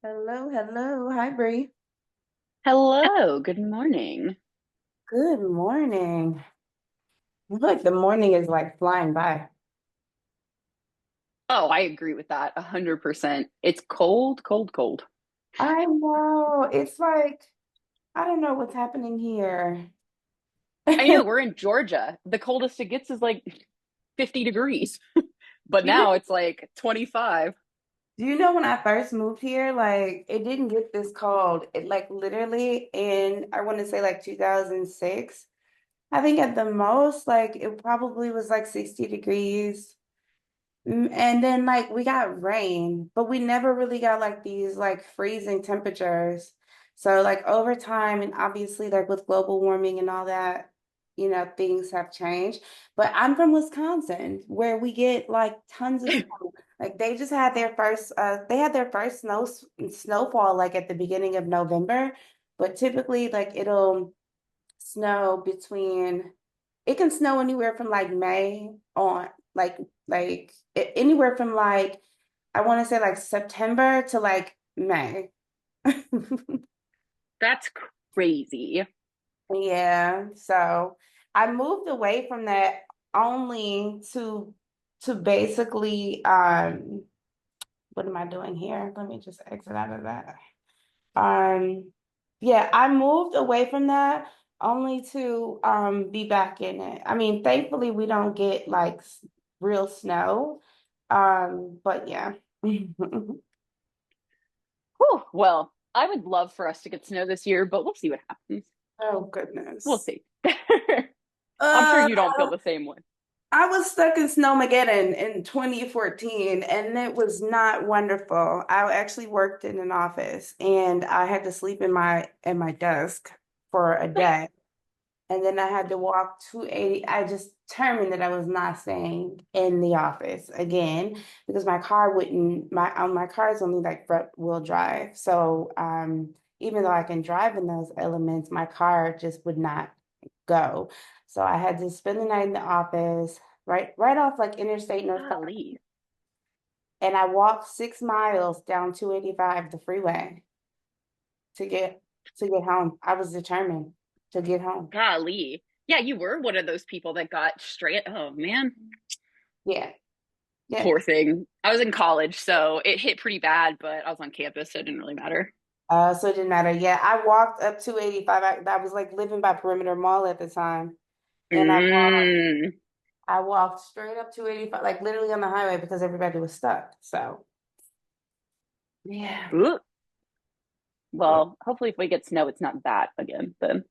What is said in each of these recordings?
Hello, hello. Hi, Bree. Hello, good morning. Good morning. I feel like the morning is like flying by. Oh, I agree with that 100%. It's cold, cold, cold. I know. It's like, I don't know what's happening here. I know we're in Georgia. The coldest it gets is like 50 degrees, but You know, now it's like 25. do you know when I first moved here, like it didn't get this cold. It like literally in, I want to say like 2006. I think at the most, like it probably was like 60 degrees. And then like we got rain, but we never really got like these like freezing temperatures. So like over time and obviously like with global warming and all that, things have changed. But I'm from Wisconsin where we get like tons of snow. Like they had their first snowfall like at the beginning of November, but typically like it'll snow between it can snow anywhere from like May on anywhere from like I want to say like September to like May. That's crazy. Yeah, so I moved away from that only to basically what am I doing here? Let me just exit out of that. Um, yeah, I moved away from that only to be back in it. I mean, thankfully we don't get like real snow. But yeah. Whew. Well, I would love for us to get snow this year, but we'll see what happens. Oh We'll goodness. see. I'm sure Uh, you don't feel the same way. I was stuck in Snowmageddon in 2014 and it was not wonderful. I actually worked in an office and I had to sleep in my desk for a day. And then I had to walk 280. I just determined that I was not staying in the office again because my car is only like front wheel drive. So even though I can drive in those elements, my car just would not go. So I had to spend the night in the office, right off like Interstate North Carolina. Golly. And I walked 6 miles down 285, the freeway, to get to get home. I was determined to get home. Golly. Yeah, you were one of those people that got straight. Oh, man. Yeah. Yeah. Poor thing. I was in college, so it hit pretty bad, but I was on campus, so it didn't really matter. So it didn't matter. Yeah, I walked up 285. I was like living by Perimeter Mall at the time. And Mm. I walked straight up 285, like literally on the highway because everybody was stuck. So yeah. Ooh. Yeah. Well, hopefully, if we get snow, it's not that again then.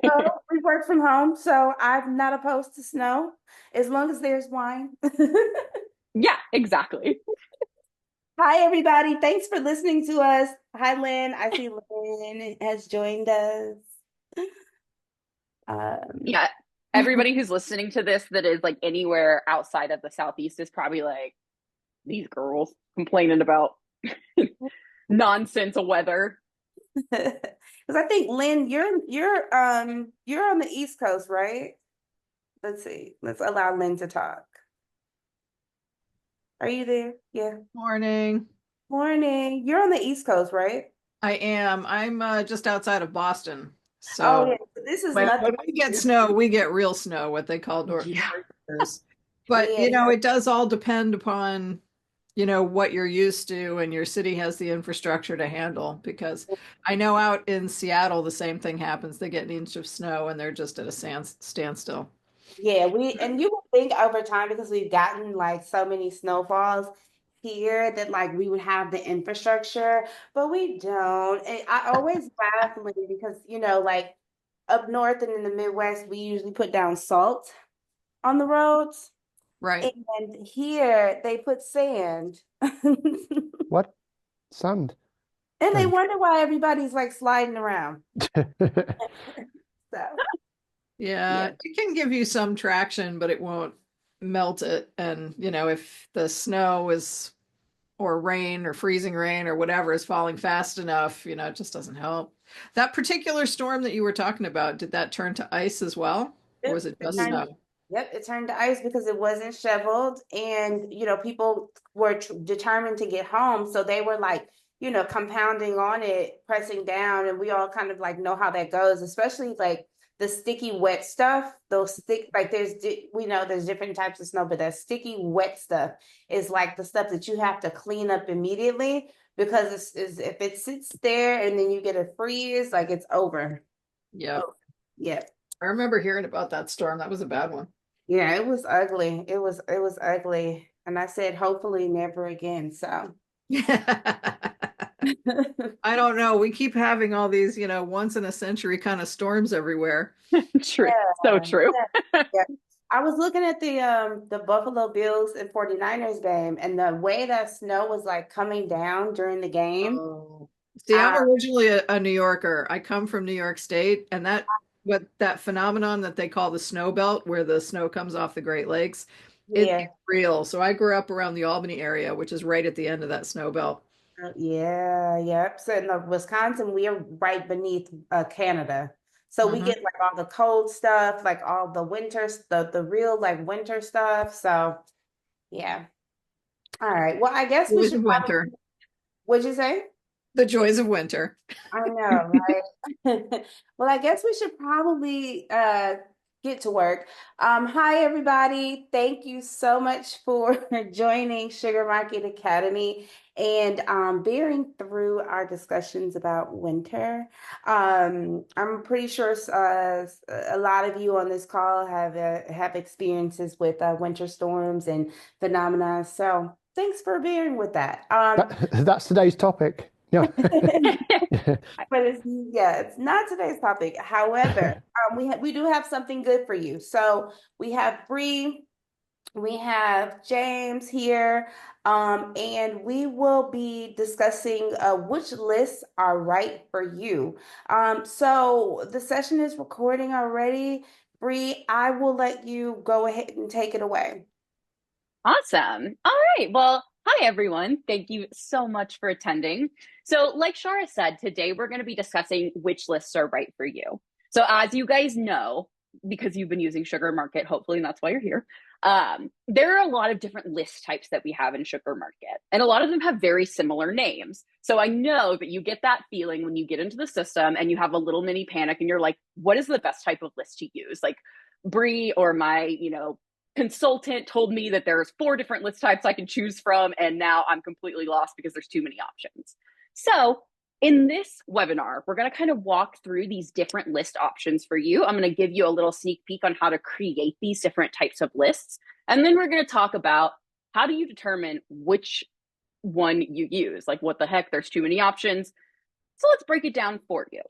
So we work from home, so I'm not opposed to snow as long as there's wine. Yeah, exactly. Hi, everybody. Thanks for listening to us. Hi, Lynn. I see Lynn has joined us. Um, Yeah, everybody who's listening to this that is like anywhere outside of the Southeast is probably like, these girls complaining about nonsense weather. because I think Lynn, you're on the East Coast, right? Let's see. Let's allow Lynn to talk. Are you there? Yeah. Morning. Morning. You're on the East Coast, right? I am. I'm just outside of Boston. Oh So yeah. This is when nothing. we get snow, we get real snow, what they call Yeah. nor'easters. But, Yeah. it does all depend upon, what you're used to and your city has the infrastructure to handle. Because I know out in Seattle, the same thing happens. They get an inch of snow and they're just at a standstill. Yeah, and you would think over time because we've gotten like so many snowfalls here that like we would have the infrastructure, but we don't. And I always laugh Lee, because like up north and in the Midwest, we usually put down salt on the roads. Right. And here they put sand. What? Sand? And they Strange. wonder why everybody's like sliding around. So, Yeah, yeah. it can give you some traction, but it won't melt it. And, if the snow is or rain or freezing rain or whatever is falling fast enough, it just doesn't help. That particular storm that you were talking about, did that turn to ice as well? Or Yep, was it it just turned, snow? yep, it turned to ice because it wasn't shoveled, and people were determined to get home, so they were like, compounding on it, pressing down, and we all kind of like know how that goes, especially like the sticky wet stuff. Those stick like we know there's different types of snow, but that sticky wet stuff is like the stuff that you have to clean up immediately because if it sits there and then you get a freeze, like it's over. Yeah. Yeah. I remember hearing about that storm. That was a bad one. Yeah, it was ugly. It was ugly. And I said, hopefully never again. So I don't know. We keep having all these, once in a century kind of storms everywhere. True. Yeah, So true. yeah. I was looking at the Buffalo Bills and 49ers game, and the way that snow was like coming down during the game. Oh. See, I'm originally a New Yorker. I come from New York State, and that phenomenon that they call the snow belt, where the snow comes off the Great Lakes, Yeah. it's real. So I grew up around the Albany area, which is right at the end of that snow belt. Yeah, yep. So in Wisconsin, we are right beneath Canada. So we Mhm. get like all the cold stuff, like all the winter, the real like winter stuff. So yeah. All right. Well, I guess we Joys should of probably, winter. what'd you say? The joys of winter. I know, right? Well, I guess we should probably get to work. Hi, everybody. Thank you so much for joining Sugar Market Academy and bearing through our discussions about winter. I'm pretty sure a lot of you on this call have experiences with winter storms and phenomena. So thanks for bearing with that. That's today's topic. Yeah. But it's not today's topic. However, we do have something good for you. So we have Bree, we have James here, and we will be discussing which lists are right for you. So the session is recording already. Bree, I will let you go ahead and take it away. Awesome. All right. Well, hi, everyone. Thank you so much for attending. So, like Shara said, today we're going to be discussing which lists are right for you. So, as you guys know, because you've been using Sugar Market, hopefully, and that's why you're here, there are a lot of different list types that we have in Sugar Market, and a lot of them have very similar names. So, I know that you get that feeling when you get into the system and you have a little mini panic and you're like, what is the best type of list to use? Like, Bree or my, consultant told me that there's 4 different list types I can choose from, and now I'm completely lost because there's too many options. So in this webinar, we're going to kind of walk through these different list options for you. I'm going to give you a little sneak peek on how to create these different types of lists. And then we're going to talk about how do you determine which one you use? Like, what the heck? There's too many options. So let's break it down for you.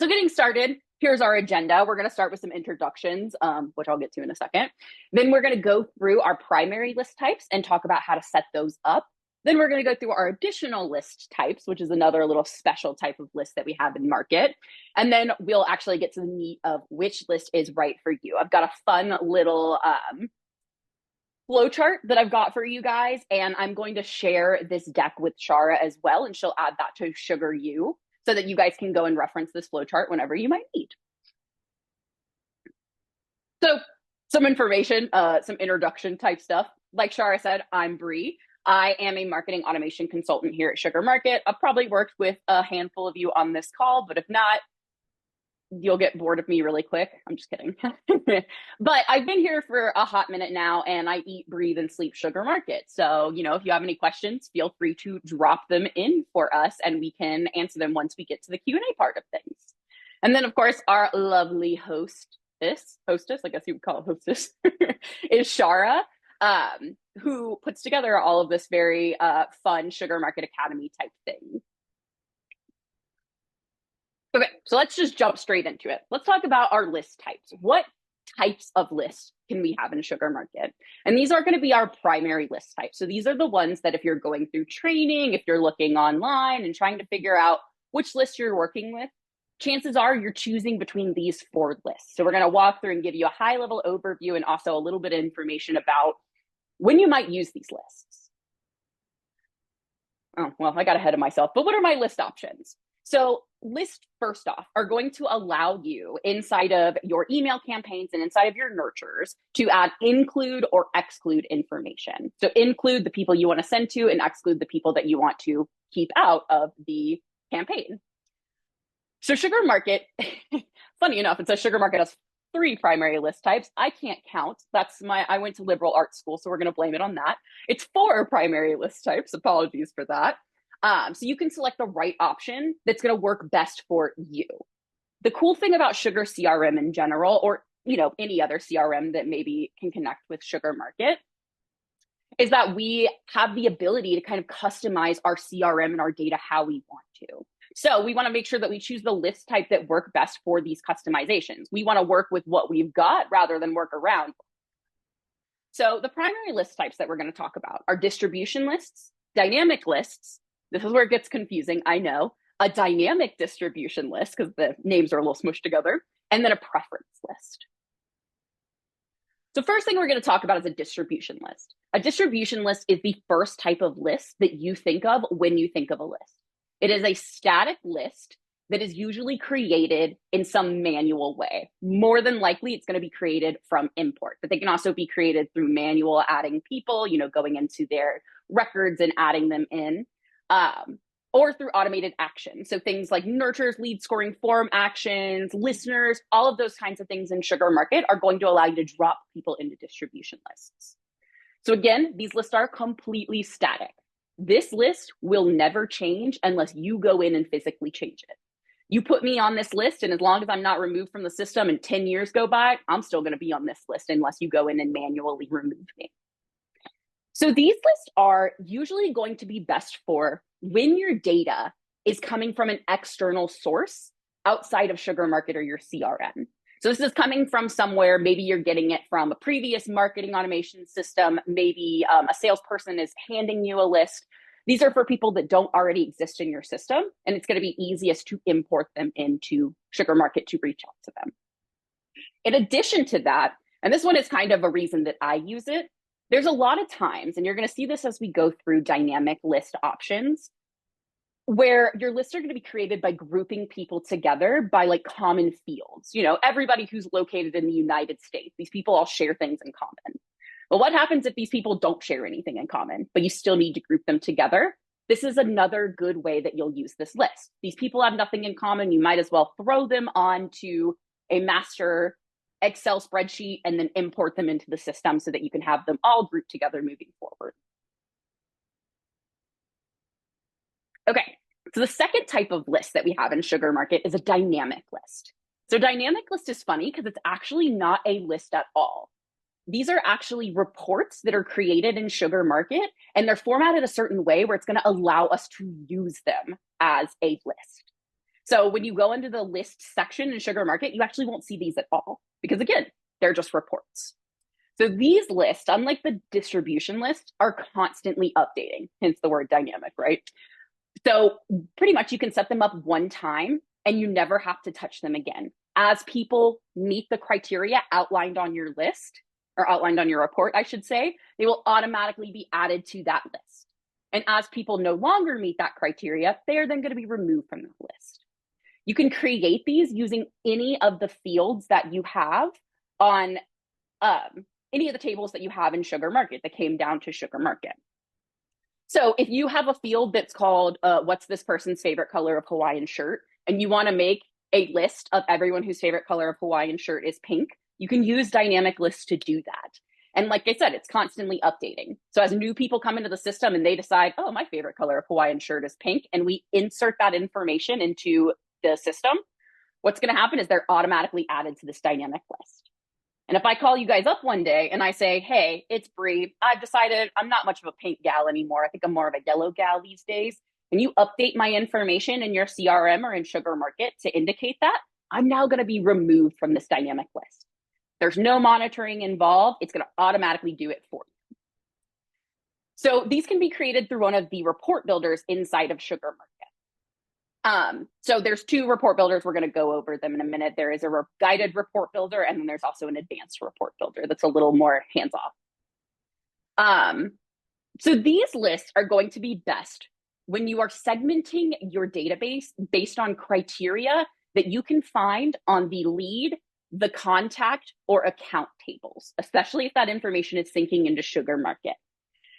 So getting started, here's our agenda. We're going to start with some introductions, which I'll get to in a second. Then we're going to go through our primary list types and talk about how to set those up. Then we're going to go through our additional list types, which is another little special type of list that we have in market. And then we'll actually get to the meat of which list is right for you. I've got a fun little flow chart that I've got for you guys, and I'm going to share this deck with Shara as well, and she'll add that to Sugar U, so that you guys can go and reference this flowchart whenever you might need. So some information, some introduction type stuff. Like Shara said, I'm Bree. I am a marketing automation consultant here at Sugar Market. I've probably worked with a handful of you on this call, but if not, you'll get bored of me really quick. I'm just kidding. But I've been here for a hot minute now, and I eat, breathe, and sleep Sugar Market. So, if you have any questions, feel free to drop them in for us, and we can answer them once we get to the Q&A part of things. And then, of course, our lovely hostess, I guess you would call it hostess, is Shara, who puts together all of this very fun Sugar Market Academy type thing. Okay, so let's just jump straight into it. Let's talk about our list types. What types of lists can we have in Sugar Market? And these are going to be our primary list types. So these are the ones that if you're going through training, if you're looking online and trying to figure out which list you're working with, chances are you're choosing between these 4 lists. So we're going to walk through and give you a high-level overview and also a little bit of information about when you might use these lists. Oh, well, I got ahead of myself, but what are my list options? So lists, first off, are going to allow you inside of your email campaigns and inside of your nurtures to add include or exclude information. So include the people you want to send to and exclude the people that you want to keep out of the campaign. So Sugar Market, funny enough, it says Sugar Market has 3 primary list types. I can't count. I went to liberal arts school, so we're going to blame it on that. It's 4 primary list types. Apologies for that. So you can select the right option that's going to work best for you. The cool thing about Sugar CRM in general, or any other CRM that maybe can connect with Sugar Market, is that we have the ability to kind of customize our CRM and our data how we want to. So we want to make sure that we choose the list type that work best for these customizations. We want to work with what we've got rather than work around. So the primary list types that we're going to talk about are distribution lists, dynamic lists. This is where it gets confusing, I know. A dynamic distribution list, because the names are a little smushed together, and then a preference list. So first thing we're going to talk about is a distribution list. A distribution list is the first type of list that you think of when you think of a list. It is a static list that is usually created in some manual way. More than likely, it's going to be created from import, but they can also be created through manual adding people, going into their records and adding them in, or through automated actions. So things like nurtures, lead scoring form actions, listeners, all of those kinds of things in Sugar Market are going to allow you to drop people into distribution lists. So again, these lists are completely static. This list will never change unless you go in and physically change it. You put me on this list, and as long as I'm not removed from the system and 10 years go by, I'm still going to be on this list unless you go in and manually remove me. So these lists are usually going to be best for when your data is coming from an external source outside of Sugar Market or your CRM. So this is coming from somewhere, maybe you're getting it from a previous marketing automation system, maybe a salesperson is handing you a list. These are for people that don't already exist in your system, and it's going to be easiest to import them into Sugar Market to reach out to them. In addition to that, and this one is kind of a reason that I use it, there's a lot of times, and you're going to see this as we go through dynamic list options, where your lists are going to be created by grouping people together by like common fields. Everybody who's located in the United States, these people all share things in common. But what happens if these people don't share anything in common, but you still need to group them together? This is another good way that you'll use this list. These people have nothing in common. You might as well throw them onto a master Excel spreadsheet and then import them into the system so that you can have them all grouped together moving forward. Okay, so the second type of list that we have in Sugar Market is a dynamic list. So dynamic list is funny because it's actually not a list at all. These are actually reports that are created in Sugar Market, and they're formatted a certain way where it's going to allow us to use them as a list. So when you go into the list section in Sugar Market, you actually won't see these at all because, again, they're just reports. So these lists, unlike the distribution list, are constantly updating, hence the word dynamic, right? So pretty much you can set them up one time and you never have to touch them again. As people meet the criteria outlined on your list, or outlined on your report, I should say, they will automatically be added to that list. And as people no longer meet that criteria, they are then going to be removed from the list. You can create these using any of the fields that you have on any of the tables that you have in Sugar Market that came down to Sugar Market. So if you have a field that's called, what's this person's favorite color of Hawaiian shirt, and you want to make a list of everyone whose favorite color of Hawaiian shirt is pink, you can use dynamic lists to do that. And like I said, it's constantly updating. So as new people come into the system and they decide, oh, my favorite color of Hawaiian shirt is pink, and we insert that information into the system, what's going to happen is they're automatically added to this dynamic list. And if I call you guys up one day and I say, hey, it's Bree, I've decided I'm not much of a pink gal anymore. I think I'm more of a yellow gal these days. And you update my information in your CRM or in Sugar Market to indicate that, I'm now going to be removed from this dynamic list. There's no monitoring involved. It's going to automatically do it for you. So these can be created through one of the report builders inside of Sugar Market. So there's 2 report builders. We're going to go over them in a minute. There is a guided report builder, and then there's also an advanced report builder that's a little more hands-off. So these lists are going to be best when you are segmenting your database based on criteria that you can find on the lead, the contact, or account tables, especially if that information is syncing into SugarMarket.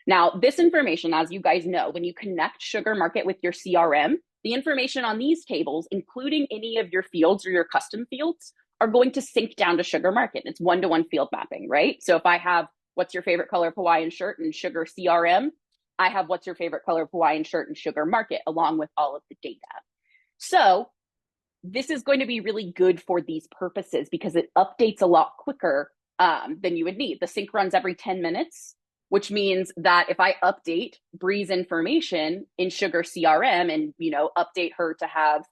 Now, this information, as you guys know, when you connect SugarMarket with your CRM, the information on these tables, including any of your fields or your custom fields, are going to sync down to SugarMarket. It's one-to-one field mapping, right? So if I have what's your favorite color of Hawaiian shirt in Sugar CRM, I have what's your favorite color of Hawaiian shirt in SugarMarket, along with all of the data. So this is going to be really good for these purposes because it updates a lot quicker than you would need. The sync runs every 10 minutes, which means that if I update Bree's information in Sugar CRM and, update her to have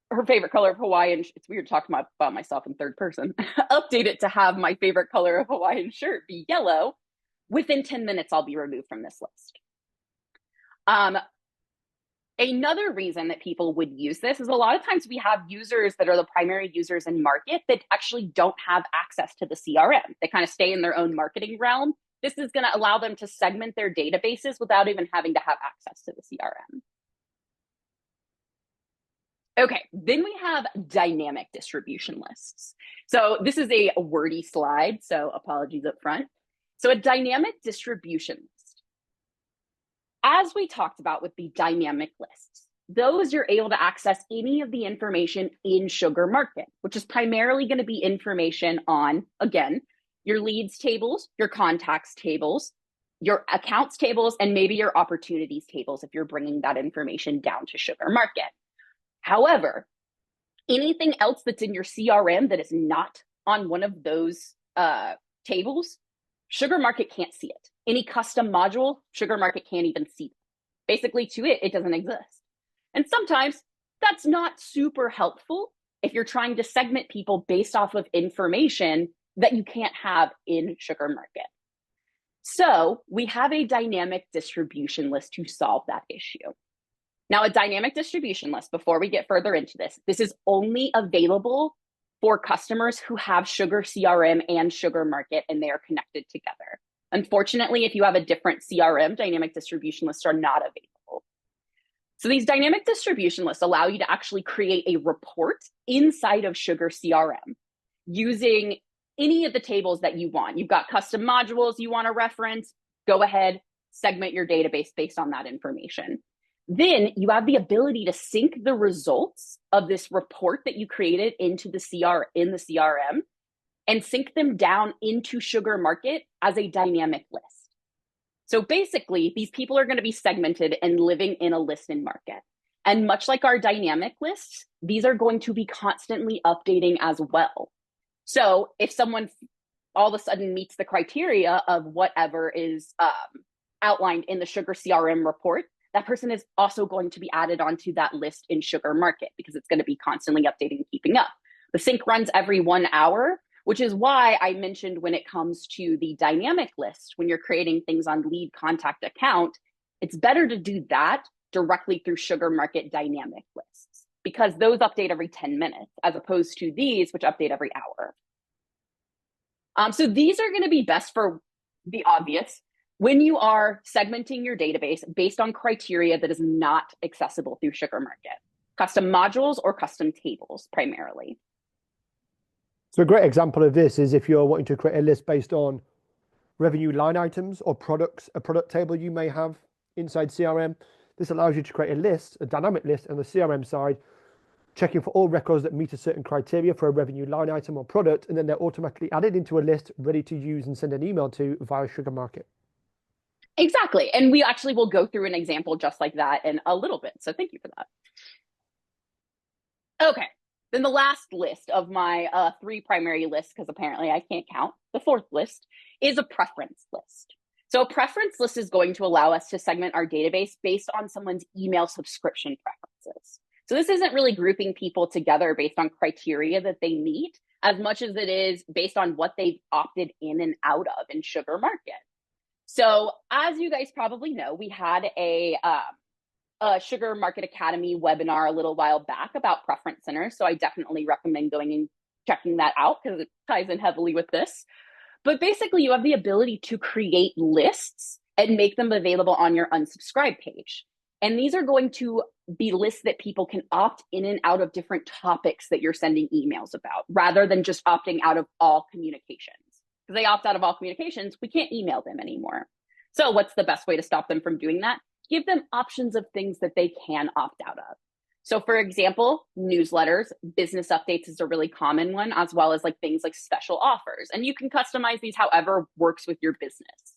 her favorite color of Hawaiian, it's weird talking about myself in third person, update it to have my favorite color of Hawaiian shirt be yellow, within 10 minutes, I'll be removed from this list. Another reason that people would use this is a lot of times we have users that are the primary users in market that actually don't have access to the CRM. They kind of stay in their own marketing realm. This is going to allow them to segment their databases without even having to have access to the CRM. Okay, then we have dynamic distribution lists. So this is a wordy slide, so apologies up front. So a dynamic distribution list. As we talked about with the dynamic lists, those you're able to access any of the information in SugarMarket, which is primarily going to be information on, again, your leads tables, your contacts tables, your accounts tables, and maybe your opportunities tables if you're bringing that information down to SugarMarket. However, anything else that's in your CRM that is not on one of those tables, SugarMarket can't see it. Any custom module, SugarMarket can't even see it. Basically, to it, it doesn't exist. And sometimes that's not super helpful if you're trying to segment people based off of information that you can't have in SugarMarket. So we have a dynamic distribution list to solve that issue. Now, a dynamic distribution list, before we get further into this is only available for customers who have Sugar CRM and SugarMarket and they are connected together. Unfortunately, if you have a different CRM, dynamic distribution lists are not available. So these dynamic distribution lists allow you to actually create a report inside of Sugar CRM using any of the tables that you want. You've got custom modules you want to reference, go ahead, segment your database based on that information. Then you have the ability to sync the results of this report that you created into the CRM and sync them down into SugarMarket as a dynamic list. So basically, these people are going to be segmented and living in a list in market. And much like our dynamic lists, these are going to be constantly updating as well. So if someone all of a sudden meets the criteria of whatever is outlined in the Sugar CRM report, that person is also going to be added onto that list in SugarMarket because it's going to be constantly updating and keeping up. The sync runs every 1 hour, which is why I mentioned when it comes to the dynamic list, when you're creating things on lead, contact, account, it's better to do that directly through SugarMarket dynamic lists because those update every 10 minutes as opposed to these, which update every hour. So these are going to be best for the obvious when you are segmenting your database based on criteria that is not accessible through SugarMarket, custom modules or custom tables primarily. So a great example of this is if you're wanting to create a list based on revenue line items or products, a product table you may have inside CRM. This allows you to create a list, a dynamic list on the CRM side, checking for all records that meet a certain criteria for a revenue line item or product, and then they're automatically added into a list ready to use and send an email to via SugarMarket. Exactly. And we actually will go through an example just like that in a little bit. So thank you for that. Okay. Then the last list of my 3 primary lists, because apparently I can't count, the 4th list is a preference list. So a preference list is going to allow us to segment our database based on someone's email subscription preferences. So this isn't really grouping people together based on criteria that they meet as much as it is based on what they've opted in and out of in SugarMarket. So as you guys probably know, we had a SugarMarket Academy webinar a little while back about preference centers. So I definitely recommend going and checking that out because it ties in heavily with this. But basically, you have the ability to create lists and make them available on your unsubscribe page. And these are going to be lists that people can opt in and out of different topics that you're sending emails about, rather than just opting out of all communications. Because they opt out of all communications, we can't email them anymore. So what's the best way to stop them from doing that? Give them options of things that they can opt out of. So for example, newsletters, business updates is a really common one, as well as like things like special offers. And you can customize these however works with your business.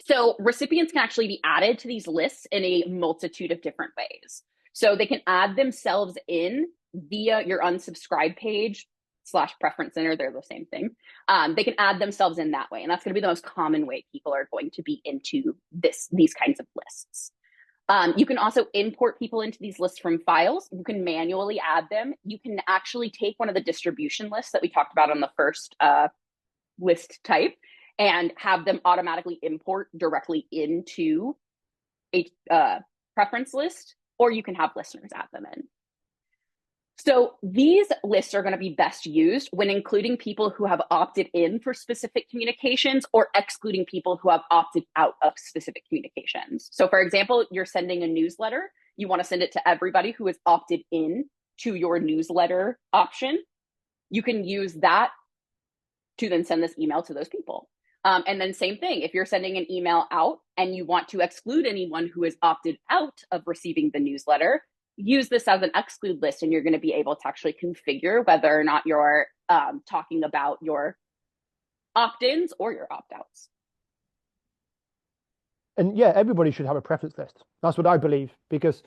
So recipients can actually be added to these lists in a multitude of different ways. So they can add themselves in via your unsubscribe page / preference center. They're the same thing. They can add themselves in that way. And that's going to be the most common way people are going to be into these kinds of lists. You can also import people into these lists from files. You can manually add them. You can actually take one of the distribution lists that we talked about on the first list type and have them automatically import directly into a preference list, or you can have listeners add them in. So these lists are going to be best used when including people who have opted in for specific communications or excluding people who have opted out of specific communications. So for example, you're sending a newsletter. You want to send it to everybody who has opted in to your newsletter option. You can use that to then send this email to those people. And then same thing, if you're sending an email out and you want to exclude anyone who has opted out of receiving the newsletter, use this as an exclude list, and you're going to be able to actually configure whether or not you're talking about your opt-ins or your opt-outs. And yeah, everybody should have a preference list. That's what I believe, because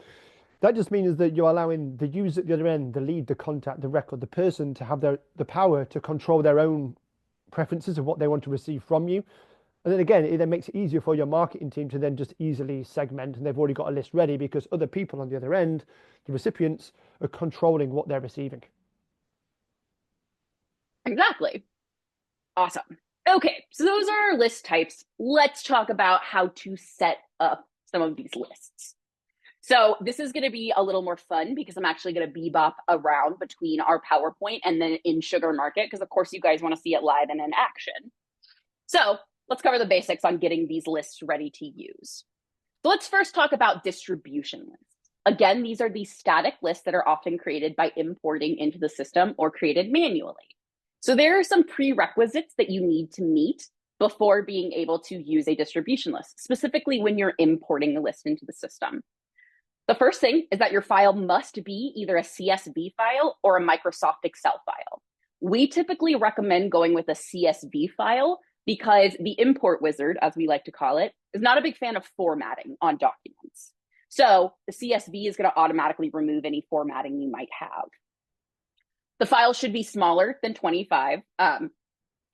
that just means that you're allowing the user at the other end, the lead, the contact, the record, the person to have the power to control their own preferences of what they want to receive from you. And then again, it then makes it easier for your marketing team to then just easily segment, and they've already got a list ready because other people on the other end, the recipients, are controlling what they're receiving. Exactly. Awesome. Okay, so those are our list types. Let's talk about how to set up some of these lists. So this is going to be a little more fun because I'm actually going to bebop around between our PowerPoint and then in SugarMarket, because of course you guys want to see it live and in action. So let's cover the basics on getting these lists ready to use. So let's first talk about distribution lists. Again, these are the static lists that are often created by importing into the system or created manually. So there are some prerequisites that you need to meet before being able to use a distribution list, specifically when you're importing a list into the system. The first thing is that your file must be either a CSV file or a Microsoft Excel file. We typically recommend going with a CSV file because the import wizard, as we like to call it, is not a big fan of formatting on documents. So the CSV is going to automatically remove any formatting you might have. The file should be smaller than 25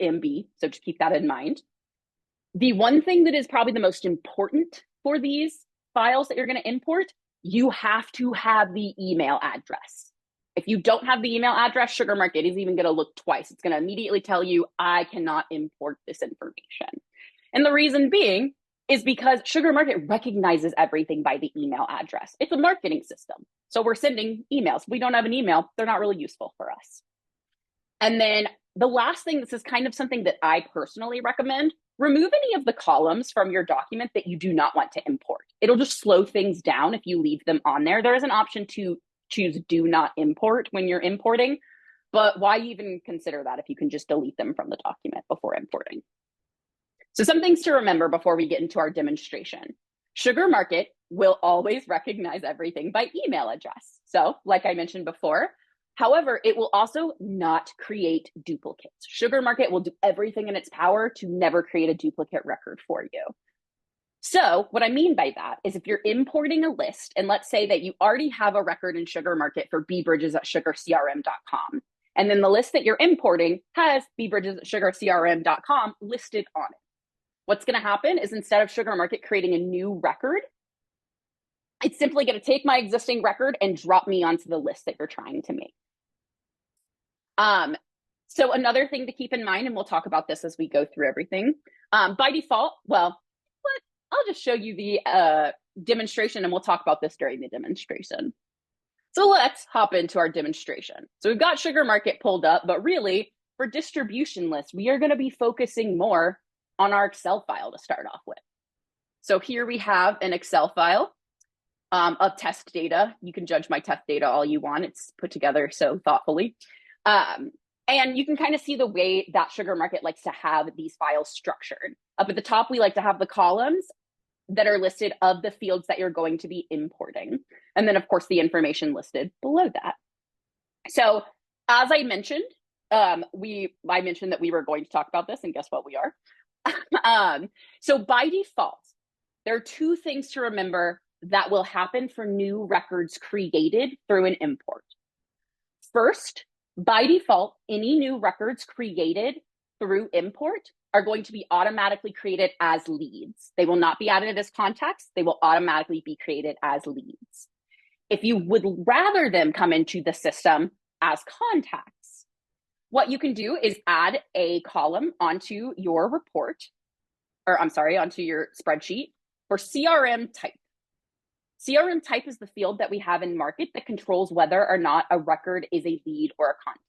MB, so just keep that in mind. The one thing that is probably the most important for these files that you're going to import, you have to have the email address. If you don't have the email address, SugarMarket is even going to look twice. It's going to immediately tell you, I cannot import this information. And the reason being is because SugarMarket recognizes everything by the email address. It's a marketing system. So we're sending emails. If we don't have an email, they're not really useful for us. And then the last thing, this is kind of something that I personally recommend, remove any of the columns from your document that you do not want to import. It'll just slow things down if you leave them on there. There is an option to choose do not import when you're importing, but why even consider that if you can just delete them from the document before importing? So some things to remember before we get into our demonstration. SugarMarket will always recognize everything by email address. So like I mentioned before, however, it will also not create duplicates. SugarMarket will do everything in its power to never create a duplicate record for you. So what I mean by that is if you're importing a list, and let's say that you already have a record in SugarMarket for bbridges@sugarcrm.com, and then the list that you're importing has bbridges@sugarcrm.com listed on it. What's going to happen is instead of SugarMarket creating a new record, it's simply going to take my existing record and drop me onto the list that you're trying to make. So another thing to keep in mind, and we'll talk about this as we go through everything, by default, well, I'll just show you the demonstration and we'll talk about this during the demonstration. So let's hop into our demonstration. So we've got SugarMarket pulled up, but really for distribution lists, we are going to be focusing more on our Excel file to start off with. So here we have an Excel file of test data. You can judge my test data all you want. It's put together so thoughtfully. And you can kind of see the way that Sugar Market likes to have these files structured. Up at the top, we like to have the columns that are listed of the fields that you're going to be importing. And then, of course, the information listed below that. So as I mentioned, I mentioned that we were going to talk about this, and guess what, we are. So by default, there are two things to remember that will happen for new records created through an import. First, by default, any new records created through import are going to be automatically created as leads. They will not be added as contacts. They will automatically be created as leads. If you would rather them come into the system as contacts, what you can do is add a column onto your report, onto your spreadsheet for CRM type. CRM type is the field that we have in Market that controls whether or not a record is a lead or a contact.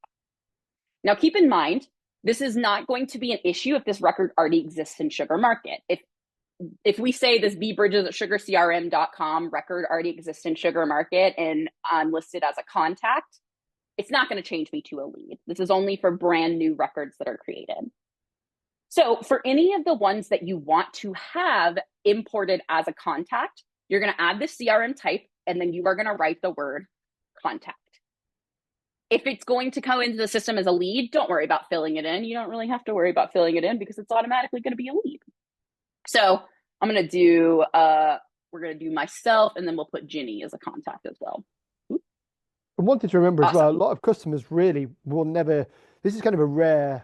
Now, keep in mind, this is not going to be an issue if this record already exists in Sugar Market. If we say this bbridges@sugarcrm.com record already exists in Sugar Market and I'm listed as a contact, it's not going to change me to a lead. This is only for brand new records that are created. So for any of the ones that you want to have imported as a contact, you're going to add the CRM type, and then you are going to write the word contact. If it's going to come into the system as a lead, don't worry about filling it in. You don't really have to worry about filling it in because it's automatically going to be a lead. So I'm going to do, we're going to do myself, and then we'll put Ginny as a contact as well. And one thing to remember as well, a lot of customers really will never, this is kind of a rare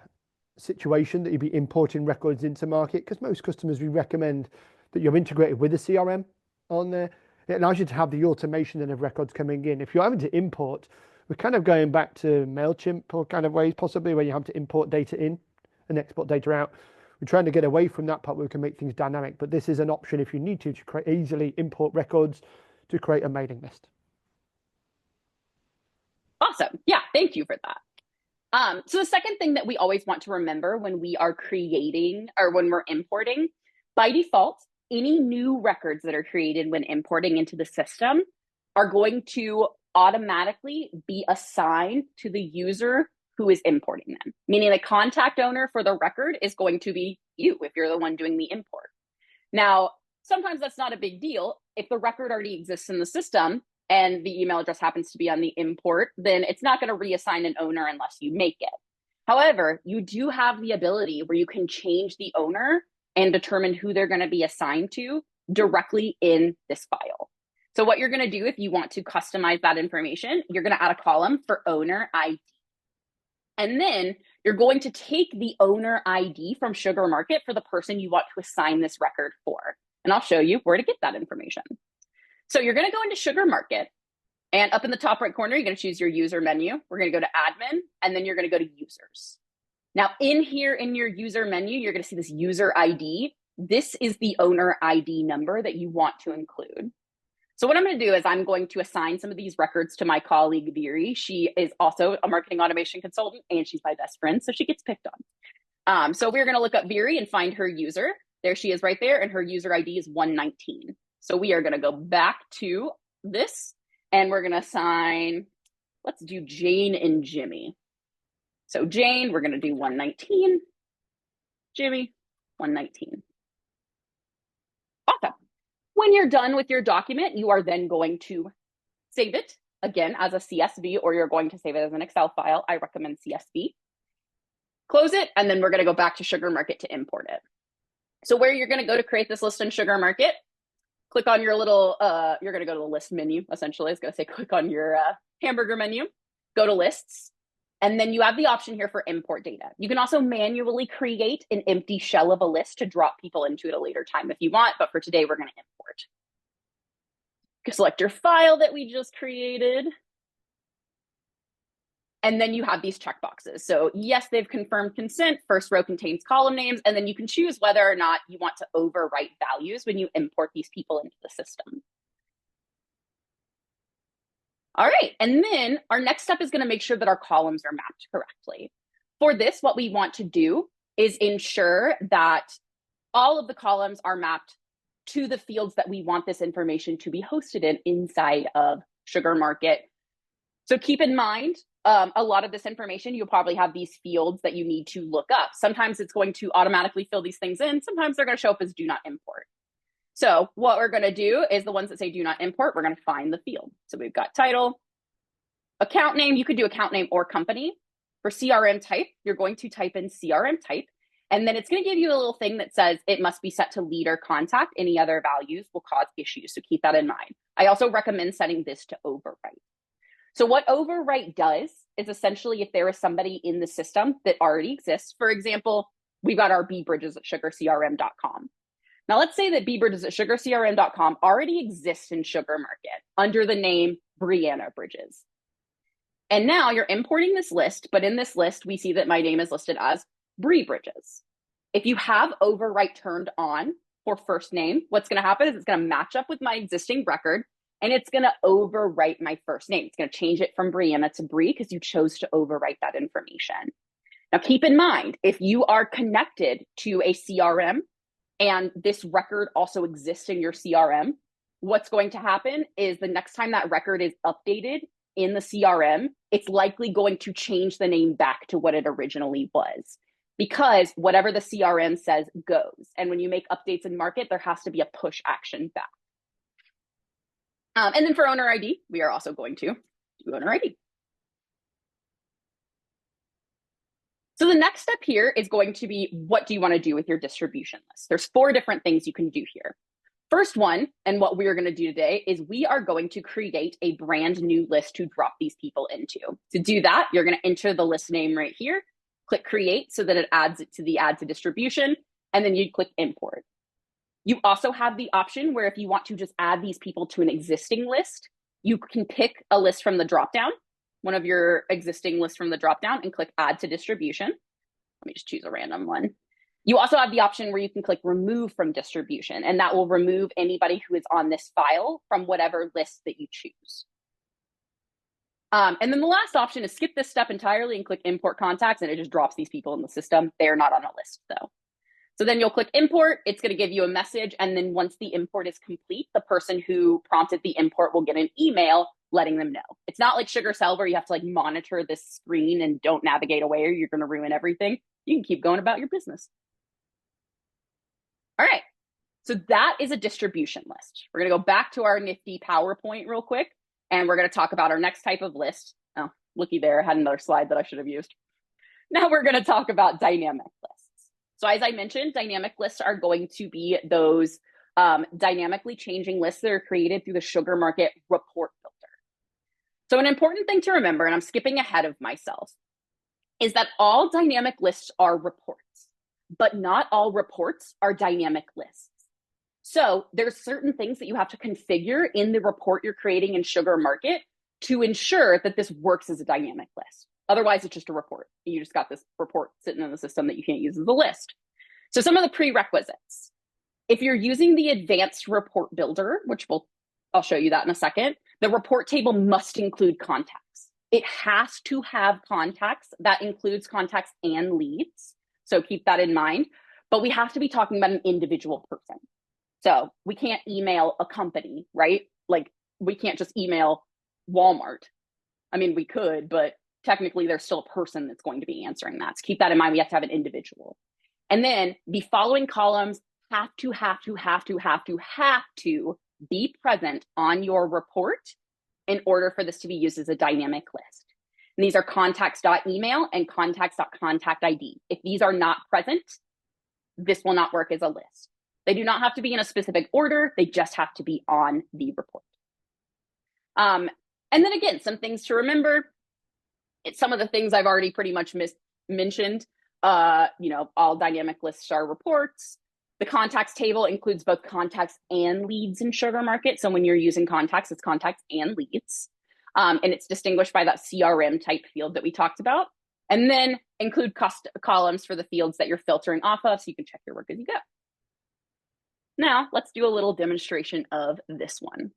situation that you'd be importing records into Market, because most customers, we recommend that you're integrated with a CRM on there. It allows you to have the automation and of records coming in. If you're having to import, we're kind of going back to MailChimp or kind of ways possibly where you have to import data in and export data out. We're trying to get away from that part where we can make things dynamic, but this is an option if you need to create, easily import records to create a mailing list. Awesome. Yeah, thank you for that. So the second thing that we always want to remember when we are creating or when we're importing, by default, any new records that are created when importing into the system are going to automatically be assigned to the user who is importing them, meaning the contact owner for the record is going to be you if you're the one doing the import. Now, sometimes that's not a big deal. If the record already exists in the system and the email address happens to be on the import, then it's not going to reassign an owner unless you make it. However, you do have the ability where you can change the owner and determine who they're going to be assigned to directly in this file. So what you're going to do if you want to customize that information, you're going to add a column for owner ID. And then you're going to take the owner ID from Sugar Market for the person you want to assign this record for. And I'll show you where to get that information. So you're going to go into Sugar Market, and up in the top right corner, you're going to choose your user menu. We're going to go to admin, and then you're going to go to users. Now in here in your user menu, you're going to see this user ID. This is the owner ID number that you want to include. So what I'm going to do is I'm going to assign some of these records to my colleague, Viri. She is also a marketing automation consultant, and she's my best friend, so she gets picked on. So we're going to look up Viri and find her user. There she is right there, and her user ID is 119. So we are going to go back to this, and we're going to assign, let's do Jane and Jimmy. So Jane, we're going to do 119. Jimmy, 119. Awesome. When you're done with your document, you are then going to save it, again, as a CSV, or you're going to save it as an Excel file. I recommend CSV. Close it, and then we're going to go back to Sugar Market to import it. So where you're going to go to create this list in Sugar Market, click on your little, you're going to go to the list menu, essentially. It's going to say click on your hamburger menu, go to lists, and then you have the option here for import data. You can also manually create an empty shell of a list to drop people into at a later time if you want, but for today, we're going to import. Select your file that we just created. And then you have these checkboxes. So yes, they've confirmed consent. First row contains column names, and then you can choose whether or not you want to overwrite values when you import these people into the system. All right, and then our next step is going to make sure that our columns are mapped correctly. For this, what we want to do is ensure that all of the columns are mapped to the fields that we want this information to be hosted in inside of Sugar Market. So keep in mind, a lot of this information, you'll probably have these fields that you need to look up. Sometimes it's going to automatically fill these things in. Sometimes they're going to show up as do not import. So what we're going to do is the ones that say do not import, we're going to find the field. So we've got title, account name. You could do account name or company. For CRM type, you're going to type in CRM type, and then it's going to give you a little thing that says it must be set to lead or contact. Any other values will cause issues. So keep that in mind. I also recommend setting this to overwrite. So what overwrite does is essentially if there is somebody in the system that already exists, for example, we've got our bbridges at sugarcrm.com. Now let's say that bbridges at sugarcrm.com already exists in Sugar Market under the name Brianna Bridges. And now you're importing this list, but in this list, we see that my name is listed as Bree Bridges. If you have overwrite turned on for first name, what's going to happen is it's going to match up with my existing record, and it's going to overwrite my first name. It's going to change it from Brianna to Bree because you chose to overwrite that information. Now, keep in mind, if you are connected to a CRM and this record also exists in your CRM, what's going to happen is the next time that record is updated in the CRM, it's likely going to change the name back to what it originally was because whatever the CRM says goes. And when you make updates in Market, there has to be a push action back. And then for owner ID, we are also going to do owner ID. So the next step here is going to be, what do you want to do with your distribution list? There's 4 different things you can do here. First one, and what we are going to do today, is we are going to create a brand new list to drop these people into. To do that, you're going to enter the list name right here, click create so that it adds it to the add to distribution, and then you click import. You also have the option where if you want to just add these people to an existing list, you can pick a list from the dropdown, one of your existing lists from the dropdown, and click add to distribution. Let me just choose a random one. You also have the option where you can click remove from distribution, and that will remove anybody who is on this file from whatever list that you choose. And then the last option is skip this step entirely and click import contacts, and it just drops these people in the system. They're not on a list though. So then you'll click import, it's going to give you a message, and then once the import is complete, the person who prompted the import will get an email letting them know. It's not like SugarCell where you have to like monitor this screen and don't navigate away or you're going to ruin everything. You can keep going about your business. All right, so that is a distribution list. We're going to go back to our nifty PowerPoint real quick, and we're going to talk about our next type of list. Oh, looky there, I had another slide that I should have used. Now we're going to talk about dynamic lists. So as I mentioned, dynamic lists are going to be those dynamically changing lists that are created through the Sugar Market report filter. So an important thing to remember, and I'm skipping ahead of myself, is that all dynamic lists are reports, but not all reports are dynamic lists. So there's certain things that you have to configure in the report you're creating in Sugar Market to ensure that this works as a dynamic list. Otherwise, it's just a report. You just got this report sitting in the system that you can't use as a list. So some of the prerequisites. If you're using the advanced report builder, which I'll show you that in a second, the report table must include contacts. It has to have contacts. That includes contacts and leads. So keep that in mind. But we have to be talking about an individual person. So we can't email a company, right? Like we can't just email Walmart. I mean, we could, but technically there's still a person that's going to be answering that. So keep that in mind. We have to have an individual. And then the following columns have to be present on your report in order for this to be used as a dynamic list. And these are contacts.email and contacts.contact ID. If these are not present, this will not work as a list. They do not have to be in a specific order. They just have to be on the report. And then again, some things to remember. It's some of the things I've already pretty much mentioned. All dynamic lists are reports. The contacts table includes both contacts and leads in Sugar Market. So when you're using contacts, it's contacts and leads. And it's distinguished by that CRM type field that we talked about. And then include columns for the fields that you're filtering off of so you can check your work as you go. Now, let's do a little demonstration of this one.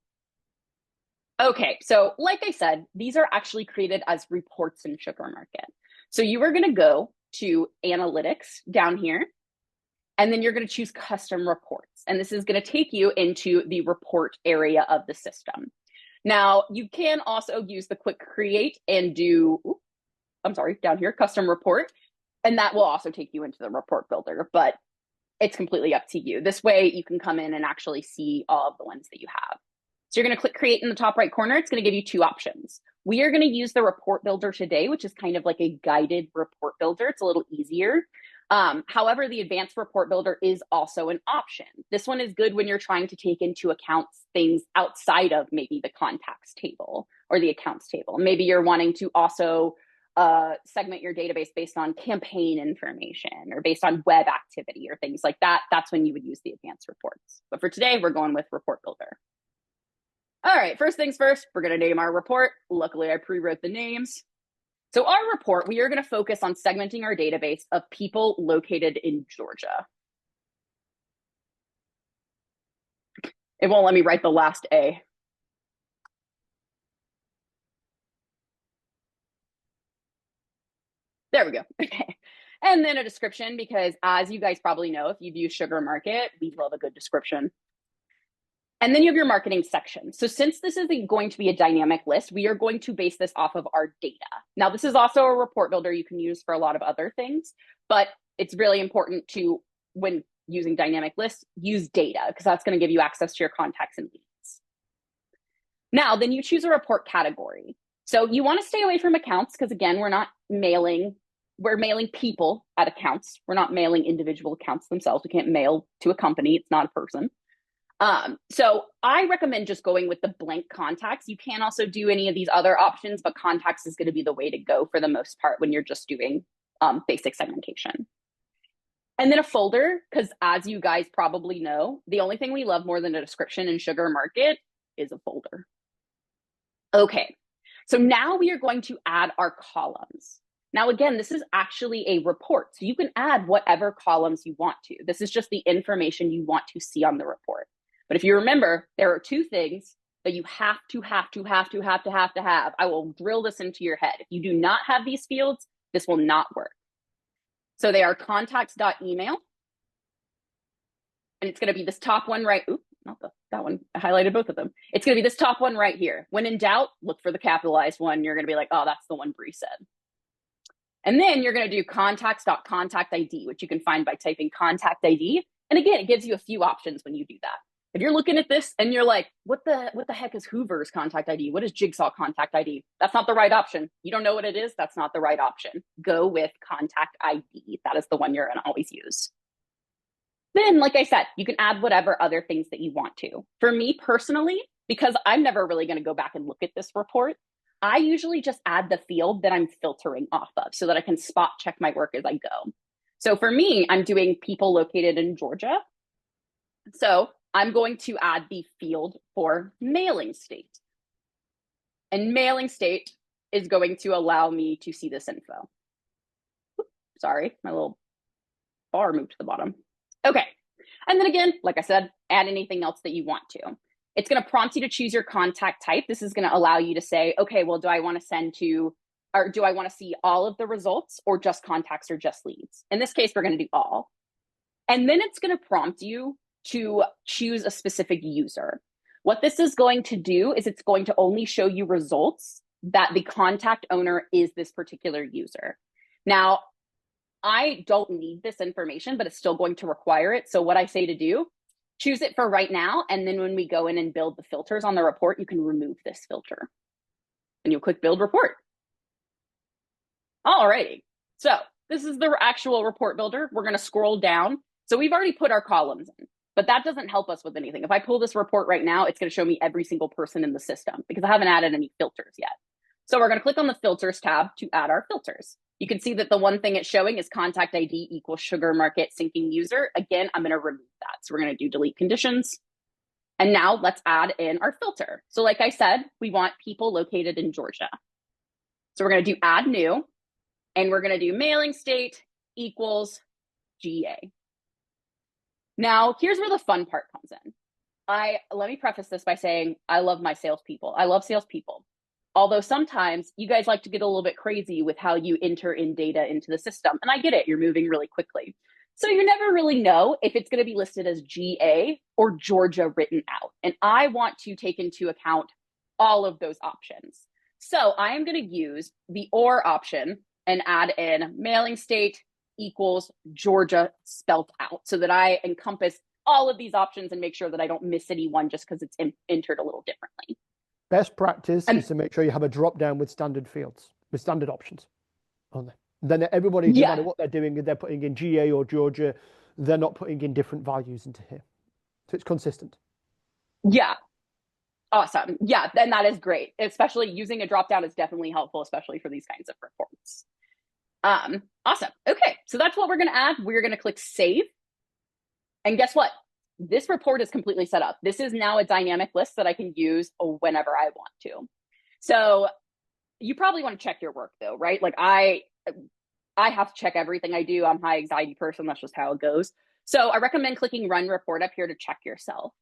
Okay, so like I said, these are actually created as reports in Sugar Market. So you are going to go to Analytics down here, And then you're going to choose custom reports. And this is going to take you into the report area of the system. Now, you can also use the quick create and do, down here, custom report. And that will also take you into the report builder, but it's completely up to you. This way you can come in and actually see all of the ones that you have. So you're going to click create in the top right corner. It's going to give you two options. We are going to use the report builder today, which is kind of like a guided report builder. It's a little easier. However, the advanced report builder is also an option. This one is good when you're trying to take into account things outside of maybe the contacts table or the accounts table. Maybe you're wanting to also segment your database based on campaign information or based on web activity or things like that. That's when you would use the advanced reports. But for today, we're going with report builder. All right, first things first, we're going to name our report. Luckily, I pre-wrote the names. So our report, we are going to focus on segmenting our database of people located in Georgia. It won't let me write the last A. There we go. Okay. And then a description, because as you guys probably know, if you've used Sugar Market, we love a good description. And then you have your marketing section. So since this is going to be a dynamic list, we are going to base this off of our data. Now, this is also a report builder you can use for a lot of other things, but it's really important to, when using dynamic lists, use data, because that's going to give you access to your contacts and leads. Now, then you choose a report category. So you want to stay away from accounts, because again, we're mailing people at accounts. We're not mailing individual accounts themselves. We can't mail to a company. It's not a person. So I recommend just going with the blank contacts. You can also do any of these other options, but contacts is going to be the way to go for the most part when you're just doing basic segmentation. And then a folder, because as you guys probably know, the only thing we love more than a description in Sugar Market is a folder. Okay, so now we are going to add our columns. Now, again, this is actually a report, so you can add whatever columns you want to. This is just the information you want to see on the report. But if you remember, there are two things that you have to have. I will drill this into your head. If you do not have these fields, this will not work. So they are contacts.email. And it's going to be this top one right. Oops, not that one. I highlighted both of them. It's going to be this top one right here. When in doubt, look for the capitalized one. You're going to be like, oh, that's the one Bree said. And then you're going to do contacts.contactID, which you can find by typing contact ID. And again, it gives you a few options when you do that. If you're looking at this and you're like, what the heck is Hoover's contact ID? What is Jigsaw contact ID? That's not the right option. You don't know what it is. That's not the right option. Go with contact ID. That is the one you're going to always use. Then, like I said, you can add whatever other things that you want to. For me personally, because I'm never really going to go back and look at this report, I usually just add the field that I'm filtering off of so that I can spot check my work as I go. So for me, I'm doing people located in Georgia. So I'm going to add the field for mailing state. And mailing state is going to allow me to see this info. Oops, sorry, my little bar moved to the bottom. Okay, and then again, like I said, add anything else that you want to. It's going to prompt you to choose your contact type. This is going to allow you to say, okay, well, do I want to send to, or do I want to see all of the results or just contacts or just leads? In this case, we're going to do all. And then it's going to prompt you to choose a specific user. What this is going to do is it's going to only show you results that the contact owner is this particular user. Now, I don't need this information, but it's still going to require it. So what I say to do, choose it for right now. And then when we go in and build the filters on the report, you can remove this filter. And you'll click build report. Alrighty, so this is the actual report builder. We're going to scroll down. So we've already put our columns in, but that doesn't help us with anything. If I pull this report right now, it's going to show me every single person in the system because I haven't added any filters yet. So we're going to click on the filters tab to add our filters. You can see that the one thing it's showing is contact ID equals Sugar Market syncing user. Again, I'm going to remove that. So we're going to do delete conditions. And now let's add in our filter. So like I said, we want people located in Georgia. So we're going to do add new, and we're going to do mailing state equals GA. Now, here's where the fun part comes in. Let me preface this by saying I love my salespeople. I love salespeople. Although sometimes you guys like to get a little bit crazy with how you enter in data into the system. And I get it, you're moving really quickly. So you never really know if it's going to be listed as GA or Georgia written out. And I want to take into account all of those options. So I am going to use the OR option and add in mailing state equals Georgia spelt out so that I encompass all of these options and make sure that I don't miss any one just because it's entered a little differently. Best practice is to make sure you have a drop down with standard fields, with standard options on there. Then everybody, no matter what they're doing, if they're putting in GA or Georgia, they're not putting in different values into here. So it's consistent. Yeah. Awesome. Yeah, and that is great. Especially using a drop down is definitely helpful, especially for these kinds of reports. Awesome. Okay, so that's what we're going to add. We're going to click save. And guess what? This report is completely set up. This is now a dynamic list that I can use whenever I want to. So you probably want to check your work though, right? Like I have to check everything I do. I'm a high anxiety person. That's just how it goes. So I recommend clicking run report up here to check yourself.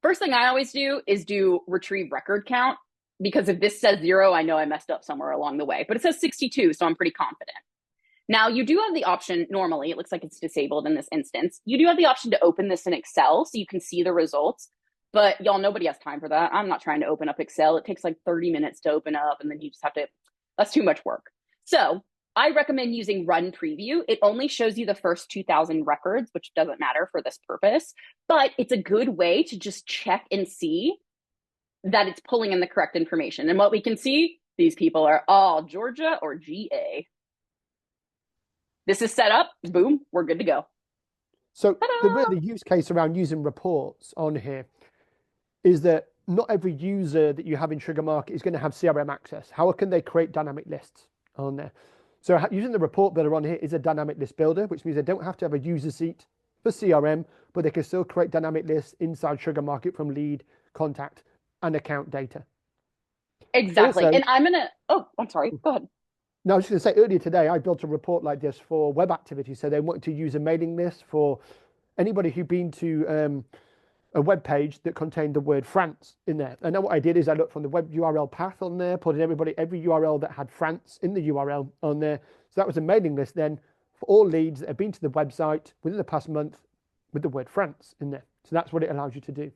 First thing I always do is do retrieve record count, because if this says 0, I know I messed up somewhere along the way, but it says 62, so I'm pretty confident. Now you do have the option, normally, it looks like it's disabled in this instance. You do have the option to open this in Excel so you can see the results, but y'all, nobody has time for that. I'm not trying to open up Excel. It takes like 30 minutes to open up and then you just have to, that's too much work. So I recommend using run preview. It only shows you the first 2,000 records, which doesn't matter for this purpose, but it's a good way to just check and see that it's pulling in the correct information. And what we can see, these people are all Georgia or GA. This is set up, boom, we're good to go. So the use case around using reports on here is that not every user that you have in Sugarmarket is going to have CRM access. How can they create dynamic lists on there? So using the report builder on here is a dynamic list builder, which means they don't have to have a user seat for CRM, but they can still create dynamic lists inside Sugarmarket from lead, contact, and account data. Exactly. Also, and I'm sorry, go ahead. No, I was just going to say, earlier today, I built a report like this for web activity. So they wanted to use a mailing list for anybody who'd been to a web page that contained the word France in there. And then what I did is I looked from the web URL path on there, put in every URL that had France in the URL on there. So that was a mailing list then for all leads that have been to the website within the past month with the word France in there. So that's what it allows you to do.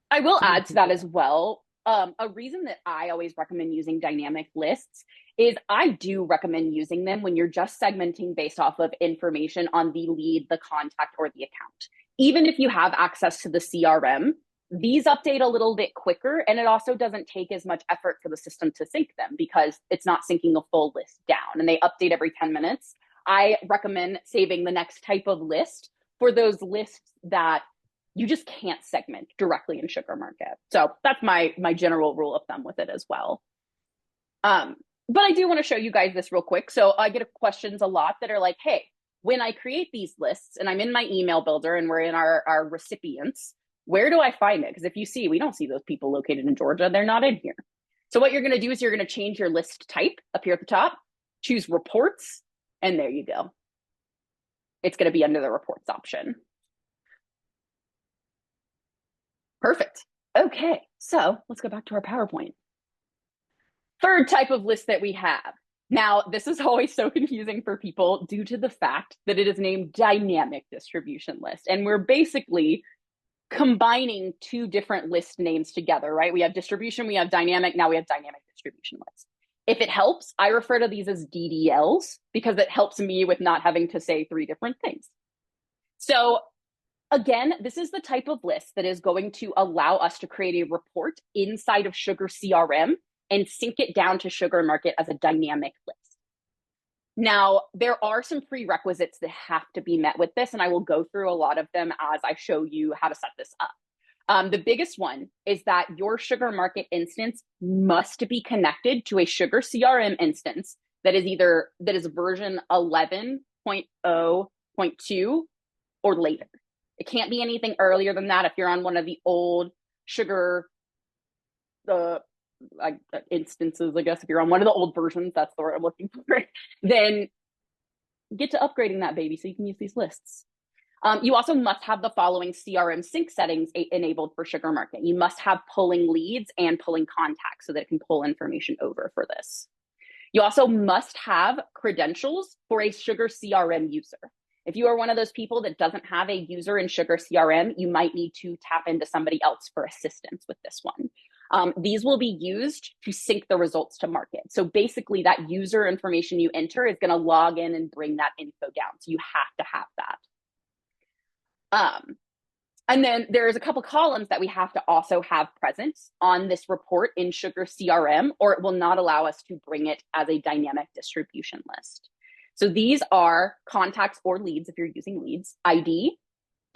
I will add to that as well. A reason that I always recommend using dynamic lists is I do recommend using them when you're just segmenting based off of information on the lead, the contact, or the account. Even if you have access to the CRM, these update a little bit quicker, and it also doesn't take as much effort for the system to sync them because it's not syncing a full list down, and they update every 10 minutes. I recommend saving the next type of list for those lists that you just can't segment directly in Sugarmarket. So that's my general rule of thumb with it as well. But I do want to show you guys this real quick. So I get questions a lot that are like, hey, when I create these lists and I'm in my email builder and we're in our recipients, where do I find it? Because if you see, we don't see those people located in Georgia. They're not in here. So what you're going to do is you're going to change your list type up here at the top, choose reports, and there you go. It's going to be under the reports option. Perfect. Okay, so let's go back to our PowerPoint. Third type of list that we have. Now, this is always so confusing for people due to the fact that it is named dynamic distribution list. And we're basically combining two different list names together, right? We have distribution, we have dynamic, now we have dynamic distribution list. If it helps, I refer to these as DDLs because it helps me with not having to say 3 different things. So again, this is the type of list that is going to allow us to create a report inside of Sugar CRM and sync it down to Sugarmarket as a dynamic list. Now, there are some prerequisites that have to be met with this, and I will go through a lot of them as I show you how to set this up. The biggest one is that your Sugarmarket instance must be connected to a Sugar CRM instance that is version 11.0.2 or later. It can't be anything earlier than that. If you're on one of the old Sugar instances, I guess, if you're on one of the old versions, that's the word I'm looking for, then get to upgrading that baby so you can use these lists. You also must have the following CRM sync settings enabled for Sugarmarket. You must have pulling leads and pulling contacts so that it can pull information over for this. You also must have credentials for a Sugar CRM user. If you are one of those people that doesn't have a user in Sugar CRM, you might need to tap into somebody else for assistance with this one. These will be used to sync the results to market. So basically that user information you enter is going to log in and bring that info down. So you have to have that. And then there's a couple columns that we have to also have present on this report in Sugar CRM, or it will not allow us to bring it as a dynamic distribution list. So these are contacts or leads if you're using leads, ID,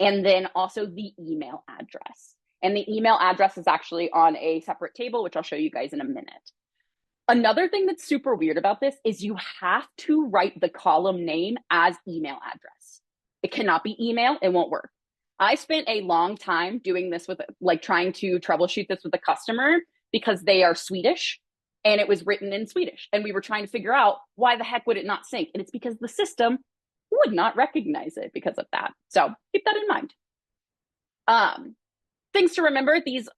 and then also the email address. And the email address is actually on a separate table, which I'll show you guys in a minute. Another thing that's super weird about this is you have to write the column name as email address. It cannot be email, it won't work. I spent a long time doing this with, like, trying to troubleshoot this with a customer because they are Swedish and it was written in Swedish. And we were trying to figure out why the heck would it not sync? And it's because the system would not recognize it because of that. So keep that in mind. Things to remember, these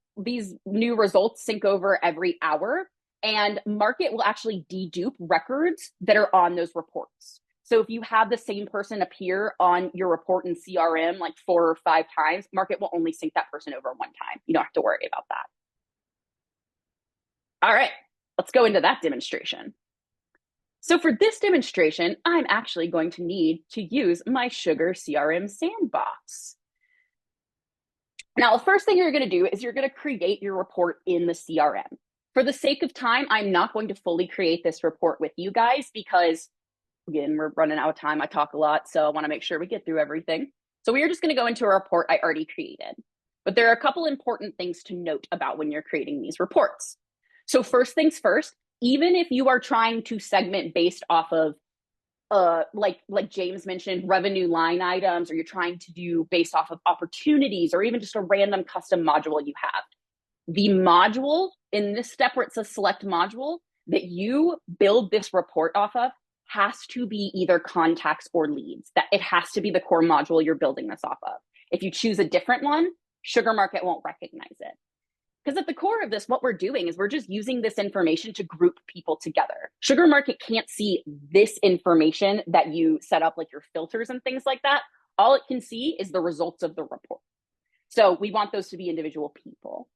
new results sync over every hour, and Market will actually dedupe records that are on those reports. So if you have the same person appear on your report in CRM like 4 or 5 times, Market will only sync that person over one time. You don't have to worry about that. All right, let's go into that demonstration. So for this demonstration, I'm actually going to need to use my Sugar CRM sandbox. Now, the first thing you're going to do is you're going to create your report in the CRM. For the sake of time, I'm not going to fully create this report with you guys because, again, we're running out of time. I talk a lot, so I want to make sure we get through everything. So we are just going to go into a report I already created. But there are a couple important things to note about when you're creating these reports. So first things first, even if you are trying to segment based off of like James mentioned, revenue line items, or you're trying to do based off of opportunities, or even just a random custom module you have. The module in this step where it says select module that you build this report off of has to be either contacts or leads. That it has to be the core module you're building this off of. If you choose a different one, Sugar Market won't recognize it. Because at the core of this, what we're doing is we're just using this information to group people together. Sugar Market can't see this information that you set up, like your filters and things like that. All it can see is the results of the report. So we want those to be individual people.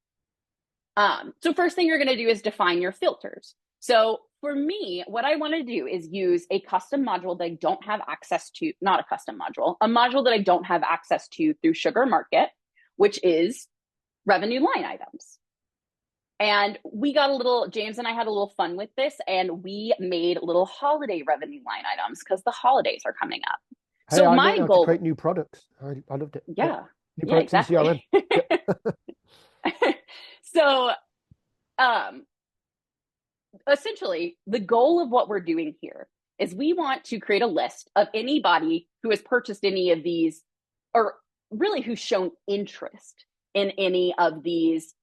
So first thing you're going to do is define your filters. So for me, what I want to do is use a custom module that I don't have access to, not a custom module, a module that I don't have access to through Sugar Market, which is revenue line items. And we got a little, James and I had a little fun with this, and we made little holiday revenue line items because the holidays are coming up. Hey, So I my learned how goal, to create new products. I loved it. yeah, New yeah, products in exactly. CRM. So, essentially, the goal of what we're doing here is we want to create a list of anybody who has purchased any of these, or really who's shown interest in any of these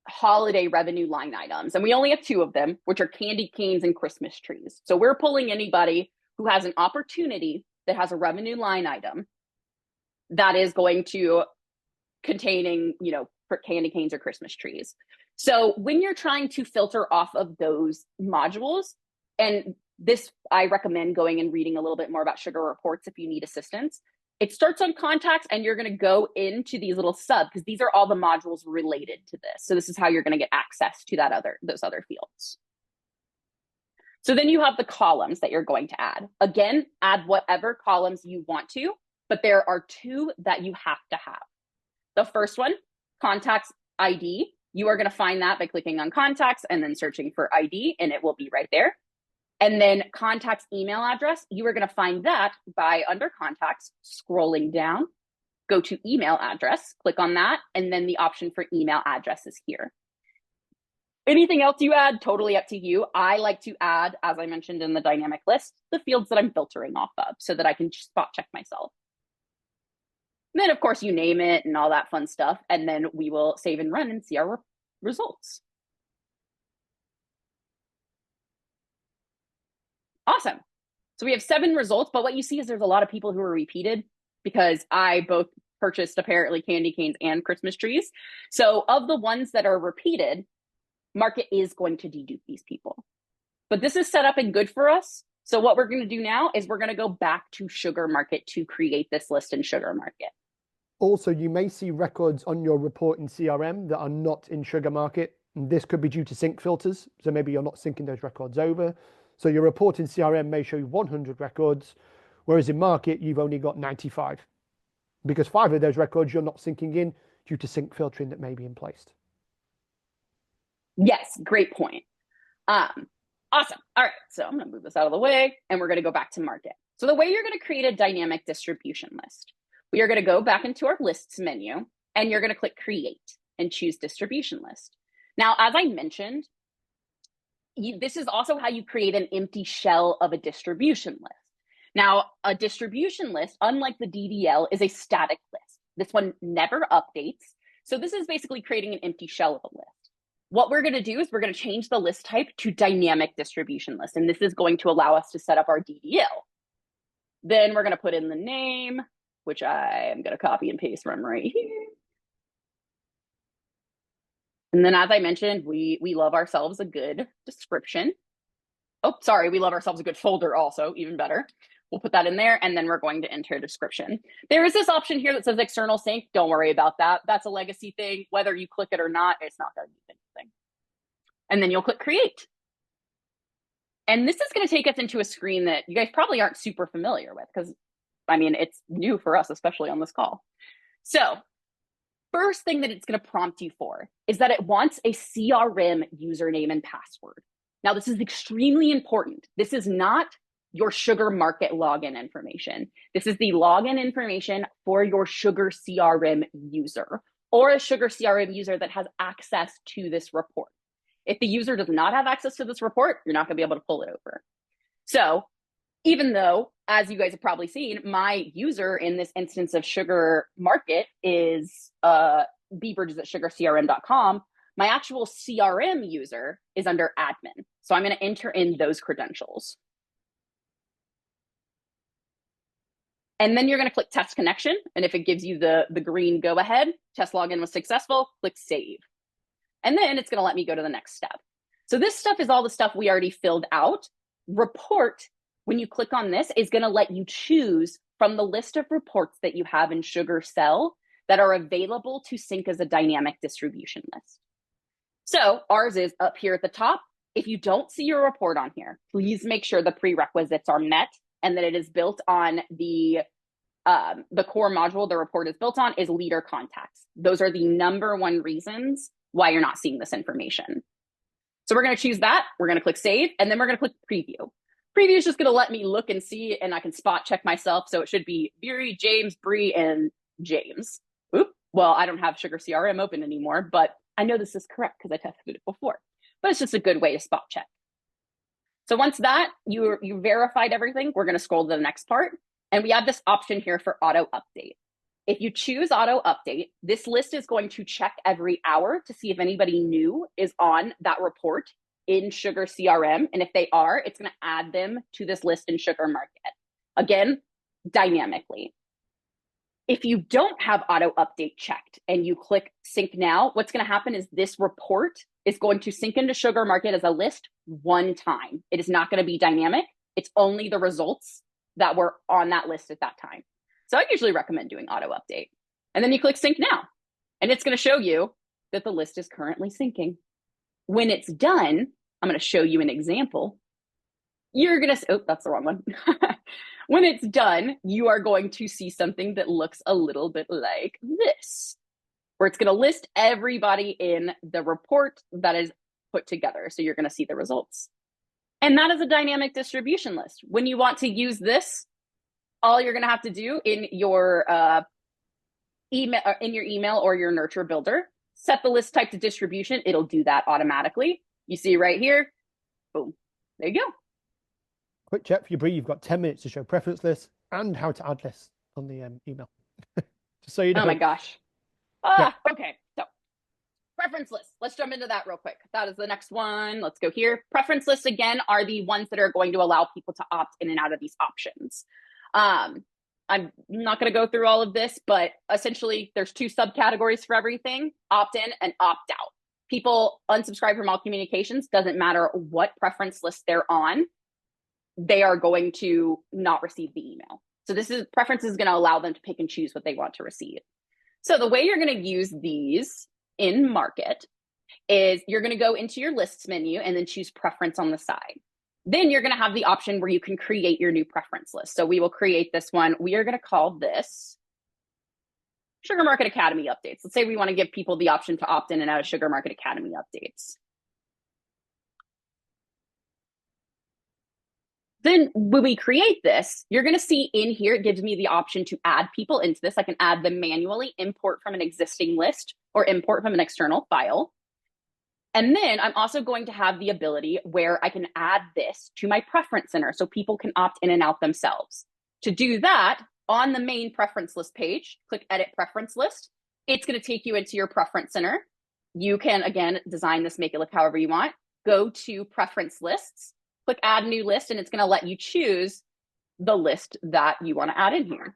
holiday revenue line items. And we only have 2 of them, which are candy canes and Christmas trees. So we're pulling anybody who has an opportunity that has a revenue line item that is going to containing, you know, candy canes or Christmas trees. So when you're trying to filter off of those modules, and this, I recommend going and reading a little bit more about Sugar Reports if you need assistance. It starts on contacts, and you're going to go into these little sub, because these are all the modules related to this. So this is how you're going to get access to those other fields. So then you have the columns that you're going to add. Again, add whatever columns you want to, but there are 2 that you have to have. The first one, contacts ID. You are going to find that by clicking on contacts and then searching for ID, and it will be right there. And then contacts email address, you are going to find that by under contacts, scrolling down, go to email address, click on that, and then the option for email address is here. Anything else you add, totally up to you. I like to add, as I mentioned in the dynamic list, the fields that I'm filtering off of so that I can spot check myself. And then, of course, you name it and all that fun stuff, and then we will save and run and see our results. Awesome. So we have 7 results, but what you see is there's a lot of people who are repeated because I both purchased apparently candy canes and Christmas trees. So of the ones that are repeated, Market is going to dedupe these people. But this is set up and good for us So what we're going to do now is we're going to go back to Sugar Market to create this list in Sugar Market. Also, you may see records on your report in CRM that are not in Sugar Market. And this could be due to sync filters. So maybe you're not syncing those records over. So your report in CRM may show you 100 records, whereas in Market, you've only got 95. Because 5 of those records you're not syncing in due to sync filtering that may be in place. Yes, great point. Awesome. All right, so I'm going to move this out of the way, and we're going to go back to Market. So the way you're going to create a dynamic distribution list, we are going to go back into our lists menu, and you're going to click Create and choose Distribution List. Now, as I mentioned, this is also how you create an empty shell of a distribution list. Now, a distribution list, unlike the DDL, is a static list. This one never updates. So this is basically creating an empty shell of a list. What we're going to do is we're going to change the list type to dynamic distribution list. And this is going to allow us to set up our DDL. Then we're going to put in the name, which I am going to copy and paste from right here. And then, as I mentioned, we love ourselves a good description. Oh, sorry, we love ourselves a good folder also, even better. We'll put that in there, and then we're going to enter a description. There is this option here that says external sync. Don't worry about that. That's a legacy thing. Whether you click it or not, it's not going to do anything. And then you'll click Create. And this is going to take us into a screen that you guys probably aren't super familiar with because, I mean, it's new for us, especially on this call. So first thing that it's going to prompt you for is that it wants a CRM username and password. Now, this is extremely important. This is not your Sugar Market login information. This is the login information for your Sugar CRM user or a Sugar CRM user that has access to this report. If the user does not have access to this report, you're not going to be able to pull it over. So even though, as you guys have probably seen, my user in this instance of Sugar Market is bbridges at sugarcrm.com, my actual CRM user is under admin. So I'm going to enter in those credentials. And then you're going to click Test Connection. And if it gives you the green go ahead, test login was successful, click Save. And then it's going to let me go to the next step. So this stuff is all the stuff we already filled out. Report, when you click on this, is going to let you choose from the list of reports that you have in Sugar Cell that are available to sync as a dynamic distribution list. So ours is up here at the top. If you don't see your report on here, please make sure the prerequisites are met and that it is built on the core module the report is built on is leader contacts. Those are the #1 reasons why you're not seeing this information. So we're going to choose that. We're going to click Save, and then we're going to click Preview. Preview is just going to let me look and see, and I can spot check myself. So it should be Beery, James, Bree, and James. Oop. Well, I don't have Sugar CRM open anymore, but I know this is correct because I tested it before. But it's just a good way to spot check. So once that, you verified everything, we're going to scroll to the next part. And we have this option here for auto update. If you choose auto update, this list is going to check every hour to see if anybody new is on that report in Sugar CRM. And if they are, it's going to add them to this list in Sugar Market. Again, dynamically. If you don't have auto update checked and you click sync now, what's going to happen is this report is going to sync into Sugar Market as a list one time. It is not going to be dynamic. It's only the results that were on that list at that time. So I usually recommend doing auto update. And then you click sync now, and it's going to show you that the list is currently syncing. When it's done, I'm going to show you an example. You're going to, oh, that's the wrong one. When it's done, you are going to see something that looks a little bit like this, where it's going to list everybody in the report that is put together. So you're going to see the results. And that is a dynamic distribution list. When you want to use this, all you're going to have to do in your email or your nurture builder, set the list type to distribution. It'll do that automatically. You see right here, boom, there you go. Quick check for you, Bree. You've got 10 minutes to show preference lists and how to add lists on the email. Just so you know. Oh my gosh. Yeah. Okay, so preference lists. Let's jump into that real quick. That is the next one. Let's go here. Preference lists, again, are the ones that are going to allow people to opt in and out of these options. I'm not going to go through all of this, but essentially there's 2 subcategories for everything: opt in and opt out. People unsubscribe from all communications, doesn't matter what preference list they're on. they are going to not receive the email. So preference is going to allow them to pick and choose what they want to receive. So the way you're going to use these in Market is you're going to go into your lists menu and then choose preference on the side. Then you're going to have the option where you can create your new preference list. So we will create this one. We are going to call this Sugar Market Academy updates. Let's say we want to give people the option to opt in and out of Sugar Market Academy updates. Then when we create this, you're going to see in here, it gives me the option to add people into this. I can add them manually, import from an existing list, or import from an external file. And then I'm also going to have the ability where I can add this to my preference center so people can opt in and out themselves. To do that, on the main preference list page, click Edit Preference List. It's going to take you into your preference center. You can, again, design this, make it look however you want. Go to Preference Lists, click Add New List, and it's going to let you choose the list that you want to add in here.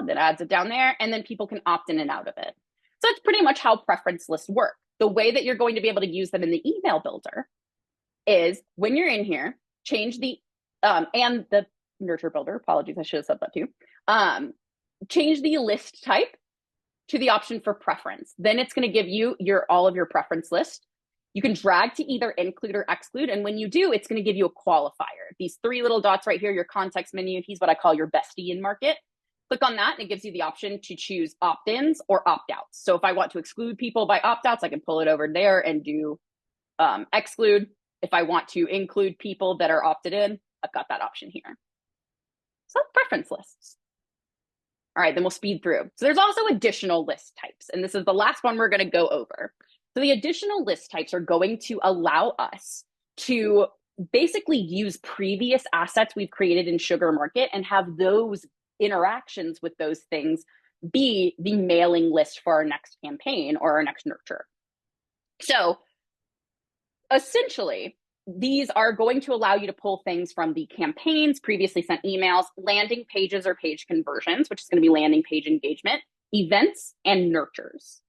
That adds it down there, and then people can opt in and out of it. So that's pretty much how preference lists work. The way that you're going to be able to use them in the email builder is when you're in here, change the, and the nurture builder, apologies, I should have said that too. Change the list type to the option for preference. Then it's going to give you all of your preference list. You can drag to either include or exclude. And when you do, it's going to give you a qualifier. These three little dots right here, your context menu, he's what I call your bestie in Market. Click on that and it gives you the option to choose opt-ins or opt-outs. So if I want to exclude people by opt-outs, I can pull it over there and do exclude. If I want to include people that are opted in, I've got that option here. So preference lists. All right, then we'll speed through. So there's also additional list types, and this is the last one we're going to go over. So the additional list types are going to allow us to basically use previous assets we've created in Sugar Market and have those interactions with those things be the mailing list for our next campaign or our next nurture. So essentially, these are going to allow you to pull things from the campaigns, previously sent emails, landing pages or page conversions, which is going to be landing page engagement, events, and nurtures.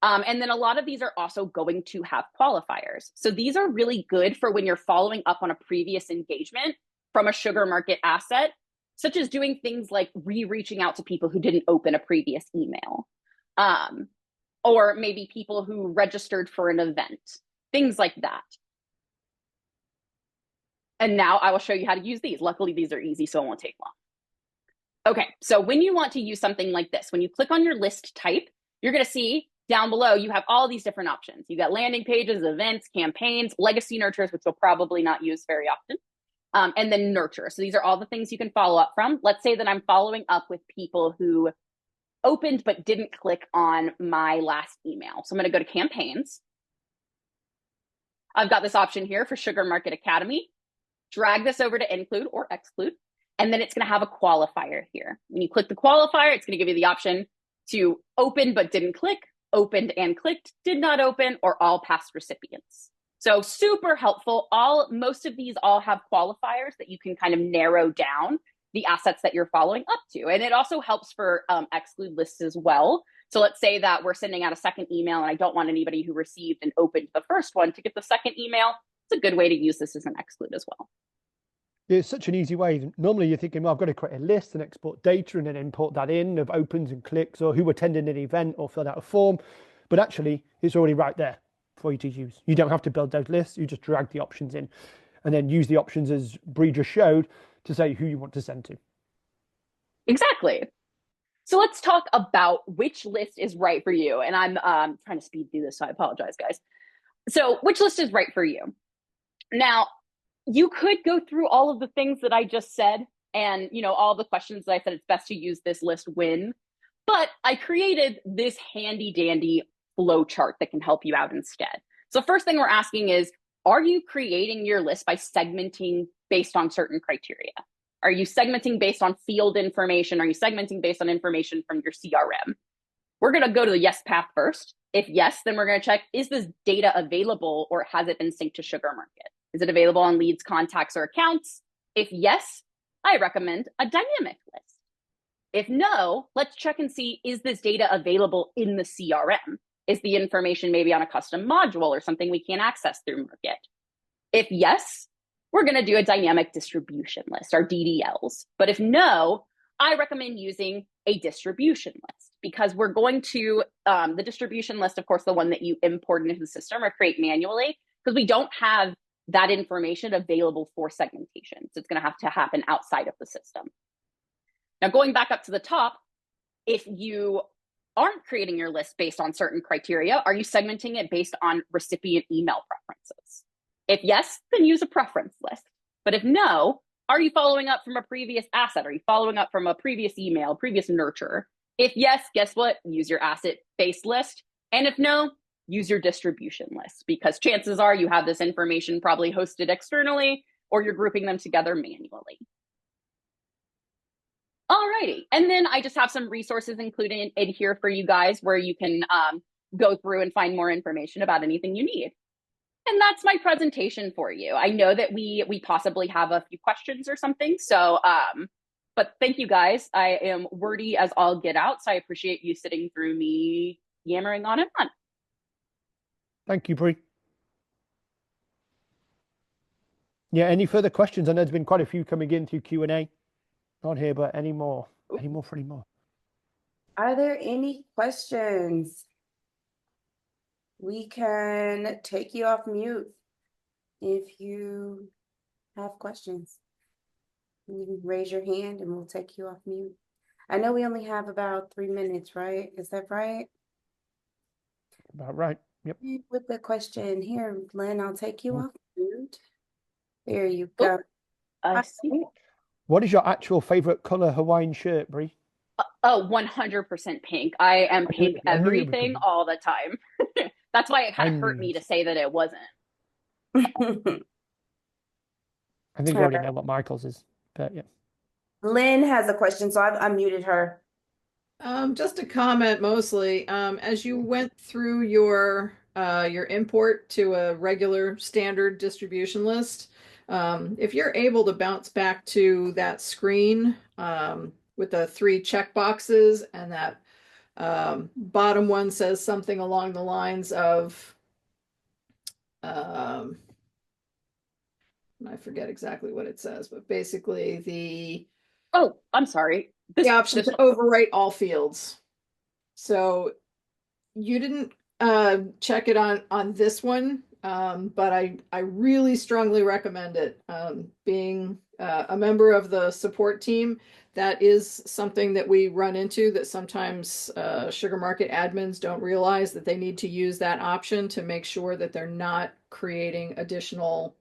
And then a lot of these are also going to have qualifiers. So these are really good for when you're following up on a previous engagement from a Sugar Market asset, such as doing things like reaching out to people who didn't open a previous email, or maybe people who registered for an event, things like that. And now I will show you how to use these. Luckily, these are easy, so it won't take long. Okay, so when you want to use something like this, when you click on your list type, you're going to see down below, you have all these different options. You got landing pages, events, campaigns, legacy nurtures, which you'll probably not use very often, and then nurture. So these are all the things you can follow up from. Let's say that I'm following up with people who opened but didn't click on my last email. So I'm going to go to campaigns. I've got this option here for Sugar Market Academy. Drag this over to include or exclude, and then it's going to have a qualifier here. When you click the qualifier, it's going to give you the option to open but didn't click, opened and clicked, did not open, or all past recipients. So super helpful. Most of these all have qualifiers that you can kind of narrow down the assets that you're following up to. And it also helps for exclude lists as well. So let's say that we're sending out a second email and I don't want anybody who received and opened the first one to get the second email. It's a good way to use this as an exclude as well. It's such an easy way. Normally you're thinking, well, I've got to create a list and export data and then import that in of opens and clicks or who attended an event or filled out a form. But actually, it's already right there for you to use. You don't have to build those lists. You just drag the options in and then use the options as Bree just showed to say who you want to send to. Exactly. So let's talk about which list is right for you. And I'm trying to speed through this, so I apologize, guys. So which list is right for you? Now, you could go through all of the things that I just said and, all the questions that I said it's best to use this list when, but I created this handy dandy flow chart that can help you out instead. So first thing we're asking is, are you creating your list by segmenting based on certain criteria? Are you segmenting based on field information? Are you segmenting based on information from your CRM? We're going to go to the yes path first. If yes, then we're going to check, is this data available or has it been synced to Sugar Market? Is it available on leads, contacts, or accounts? If yes, I recommend a dynamic list. If no, let's check and see, is this data available in the CRM? Is the information maybe on a custom module or something we can't access through Market? If yes, we're going to do a dynamic distribution list, our DDLs. But if no, I recommend using a distribution list, because we're going to, the distribution list, of course, the one that you import into the system or create manually, because we don't have that information available for segmentation. So it's going to have to happen outside of the system. Now, going back up to the top, if you aren't creating your list based on certain criteria, are you segmenting it based on recipient email preferences? If yes, then use a preference list. But if no, are you following up from a previous asset? Are you following up from a previous email, previous nurture? If yes, guess what? Use your asset-based list. And if no, use your distribution list, because chances are you have this information probably hosted externally, or you're grouping them together manually. Alrighty, and then I just have some resources included in here for you guys where you can go through and find more information about anything you need. And that's my presentation for you. I know that we possibly have a few questions or something, so but thank you guys. I am wordy as all get out, so I appreciate you sitting through me yammering on and on. Thank you, Brie. Yeah, any further questions? I know there's been quite a few coming in through Q&A. Not here, but any more for any more? Are there any questions? We can take you off mute if you have questions. You can raise your hand and we'll take you off mute. I know we only have about 3 minutes, right? Is that right? About right. Yep. With the question here, Lynn, I'll take you off mute. There you go. I see. What is your actual favorite color Hawaiian shirt, Brie? Oh, 100% pink. I am pink everything all the time. That's why it kind of hurt me to say that it wasn't. I think we already know what Michael's is, but yeah. Lynn has a question, so I've unmuted her. Just a comment mostly. As you went through your import to a regular standard distribution list, if you're able to bounce back to that screen with the 3 check boxes, and that bottom one says something along the lines of, I forget exactly what it says, but basically the I'm sorry. The option to overwrite all fields. So you didn't check it on this one, but I really strongly recommend it. Being a member of the support team, that is something that we run into, that sometimes Sugar Market admins don't realize that they need to use that option to make sure that they're not creating additional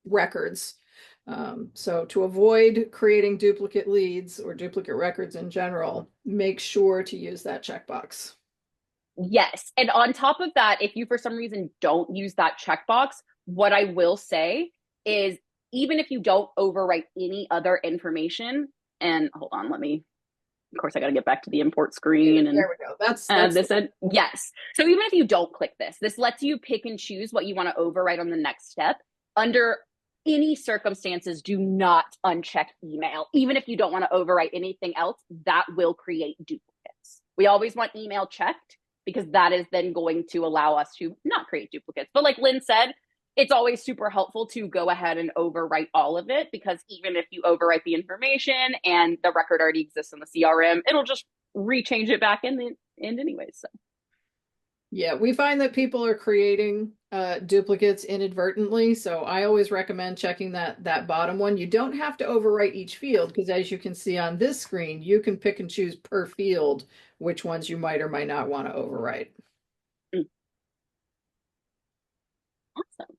records. So to avoid creating duplicate leads or duplicate records in general, make sure to use that checkbox. Yes. And on top of that, if you for some reason don't use that checkbox, what I will say is, even if you don't overwrite any other information, and hold on, of course, I got to get back to the import screen. And there we go. That's this. Yes. So even if you don't click this lets you pick and choose what you want to overwrite on the next step. Under any circumstances, do not uncheck email. Even if you don't want to overwrite anything else, that will create duplicates. We always want email checked, because that is then going to allow us to not create duplicates. But like Lynn said, it's always super helpful to go ahead and overwrite all of it, because even if you overwrite the information and the record already exists in the CRM, it'll just rechange it back in the end anyways. So. Yeah, we find that people are creating duplicates inadvertently. So I always recommend checking that bottom one. You don't have to overwrite each field, because as you can see on this screen, you can pick and choose per field which ones you might or might not want to overwrite. Awesome.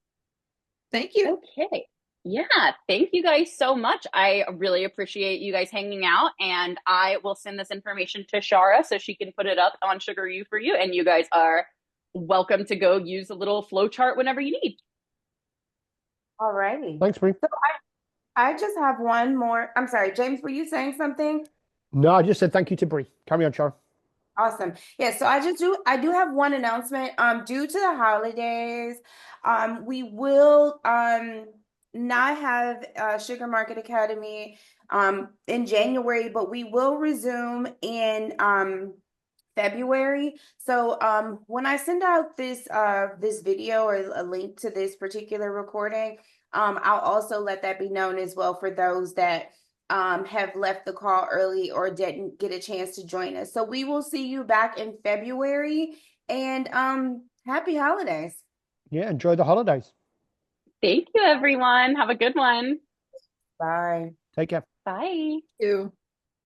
Thank you. Okay. Yeah, thank you guys so much. I really appreciate you guys hanging out, and I will send this information to Shara so she can put it up on SugarU for you, and you guys are welcome to go use a little flow chart whenever you need. All righty. Thanks, Brie. So I just have one more. I'm sorry, James, were you saying something? No, I just said thank you to Brie. Carry on, Char. Awesome. Yeah, so I do have one announcement. Due to the holidays, we will not have Sugar Market Academy in January, but we will resume in February. So when I send out this video or a link to this particular recording, I'll also let that be known as well for those that have left the call early or didn't get a chance to join us. So we will see you back in February, and happy holidays. Yeah, enjoy the holidays. Thank you, everyone. Have a good one. Bye. Take care. Bye. You.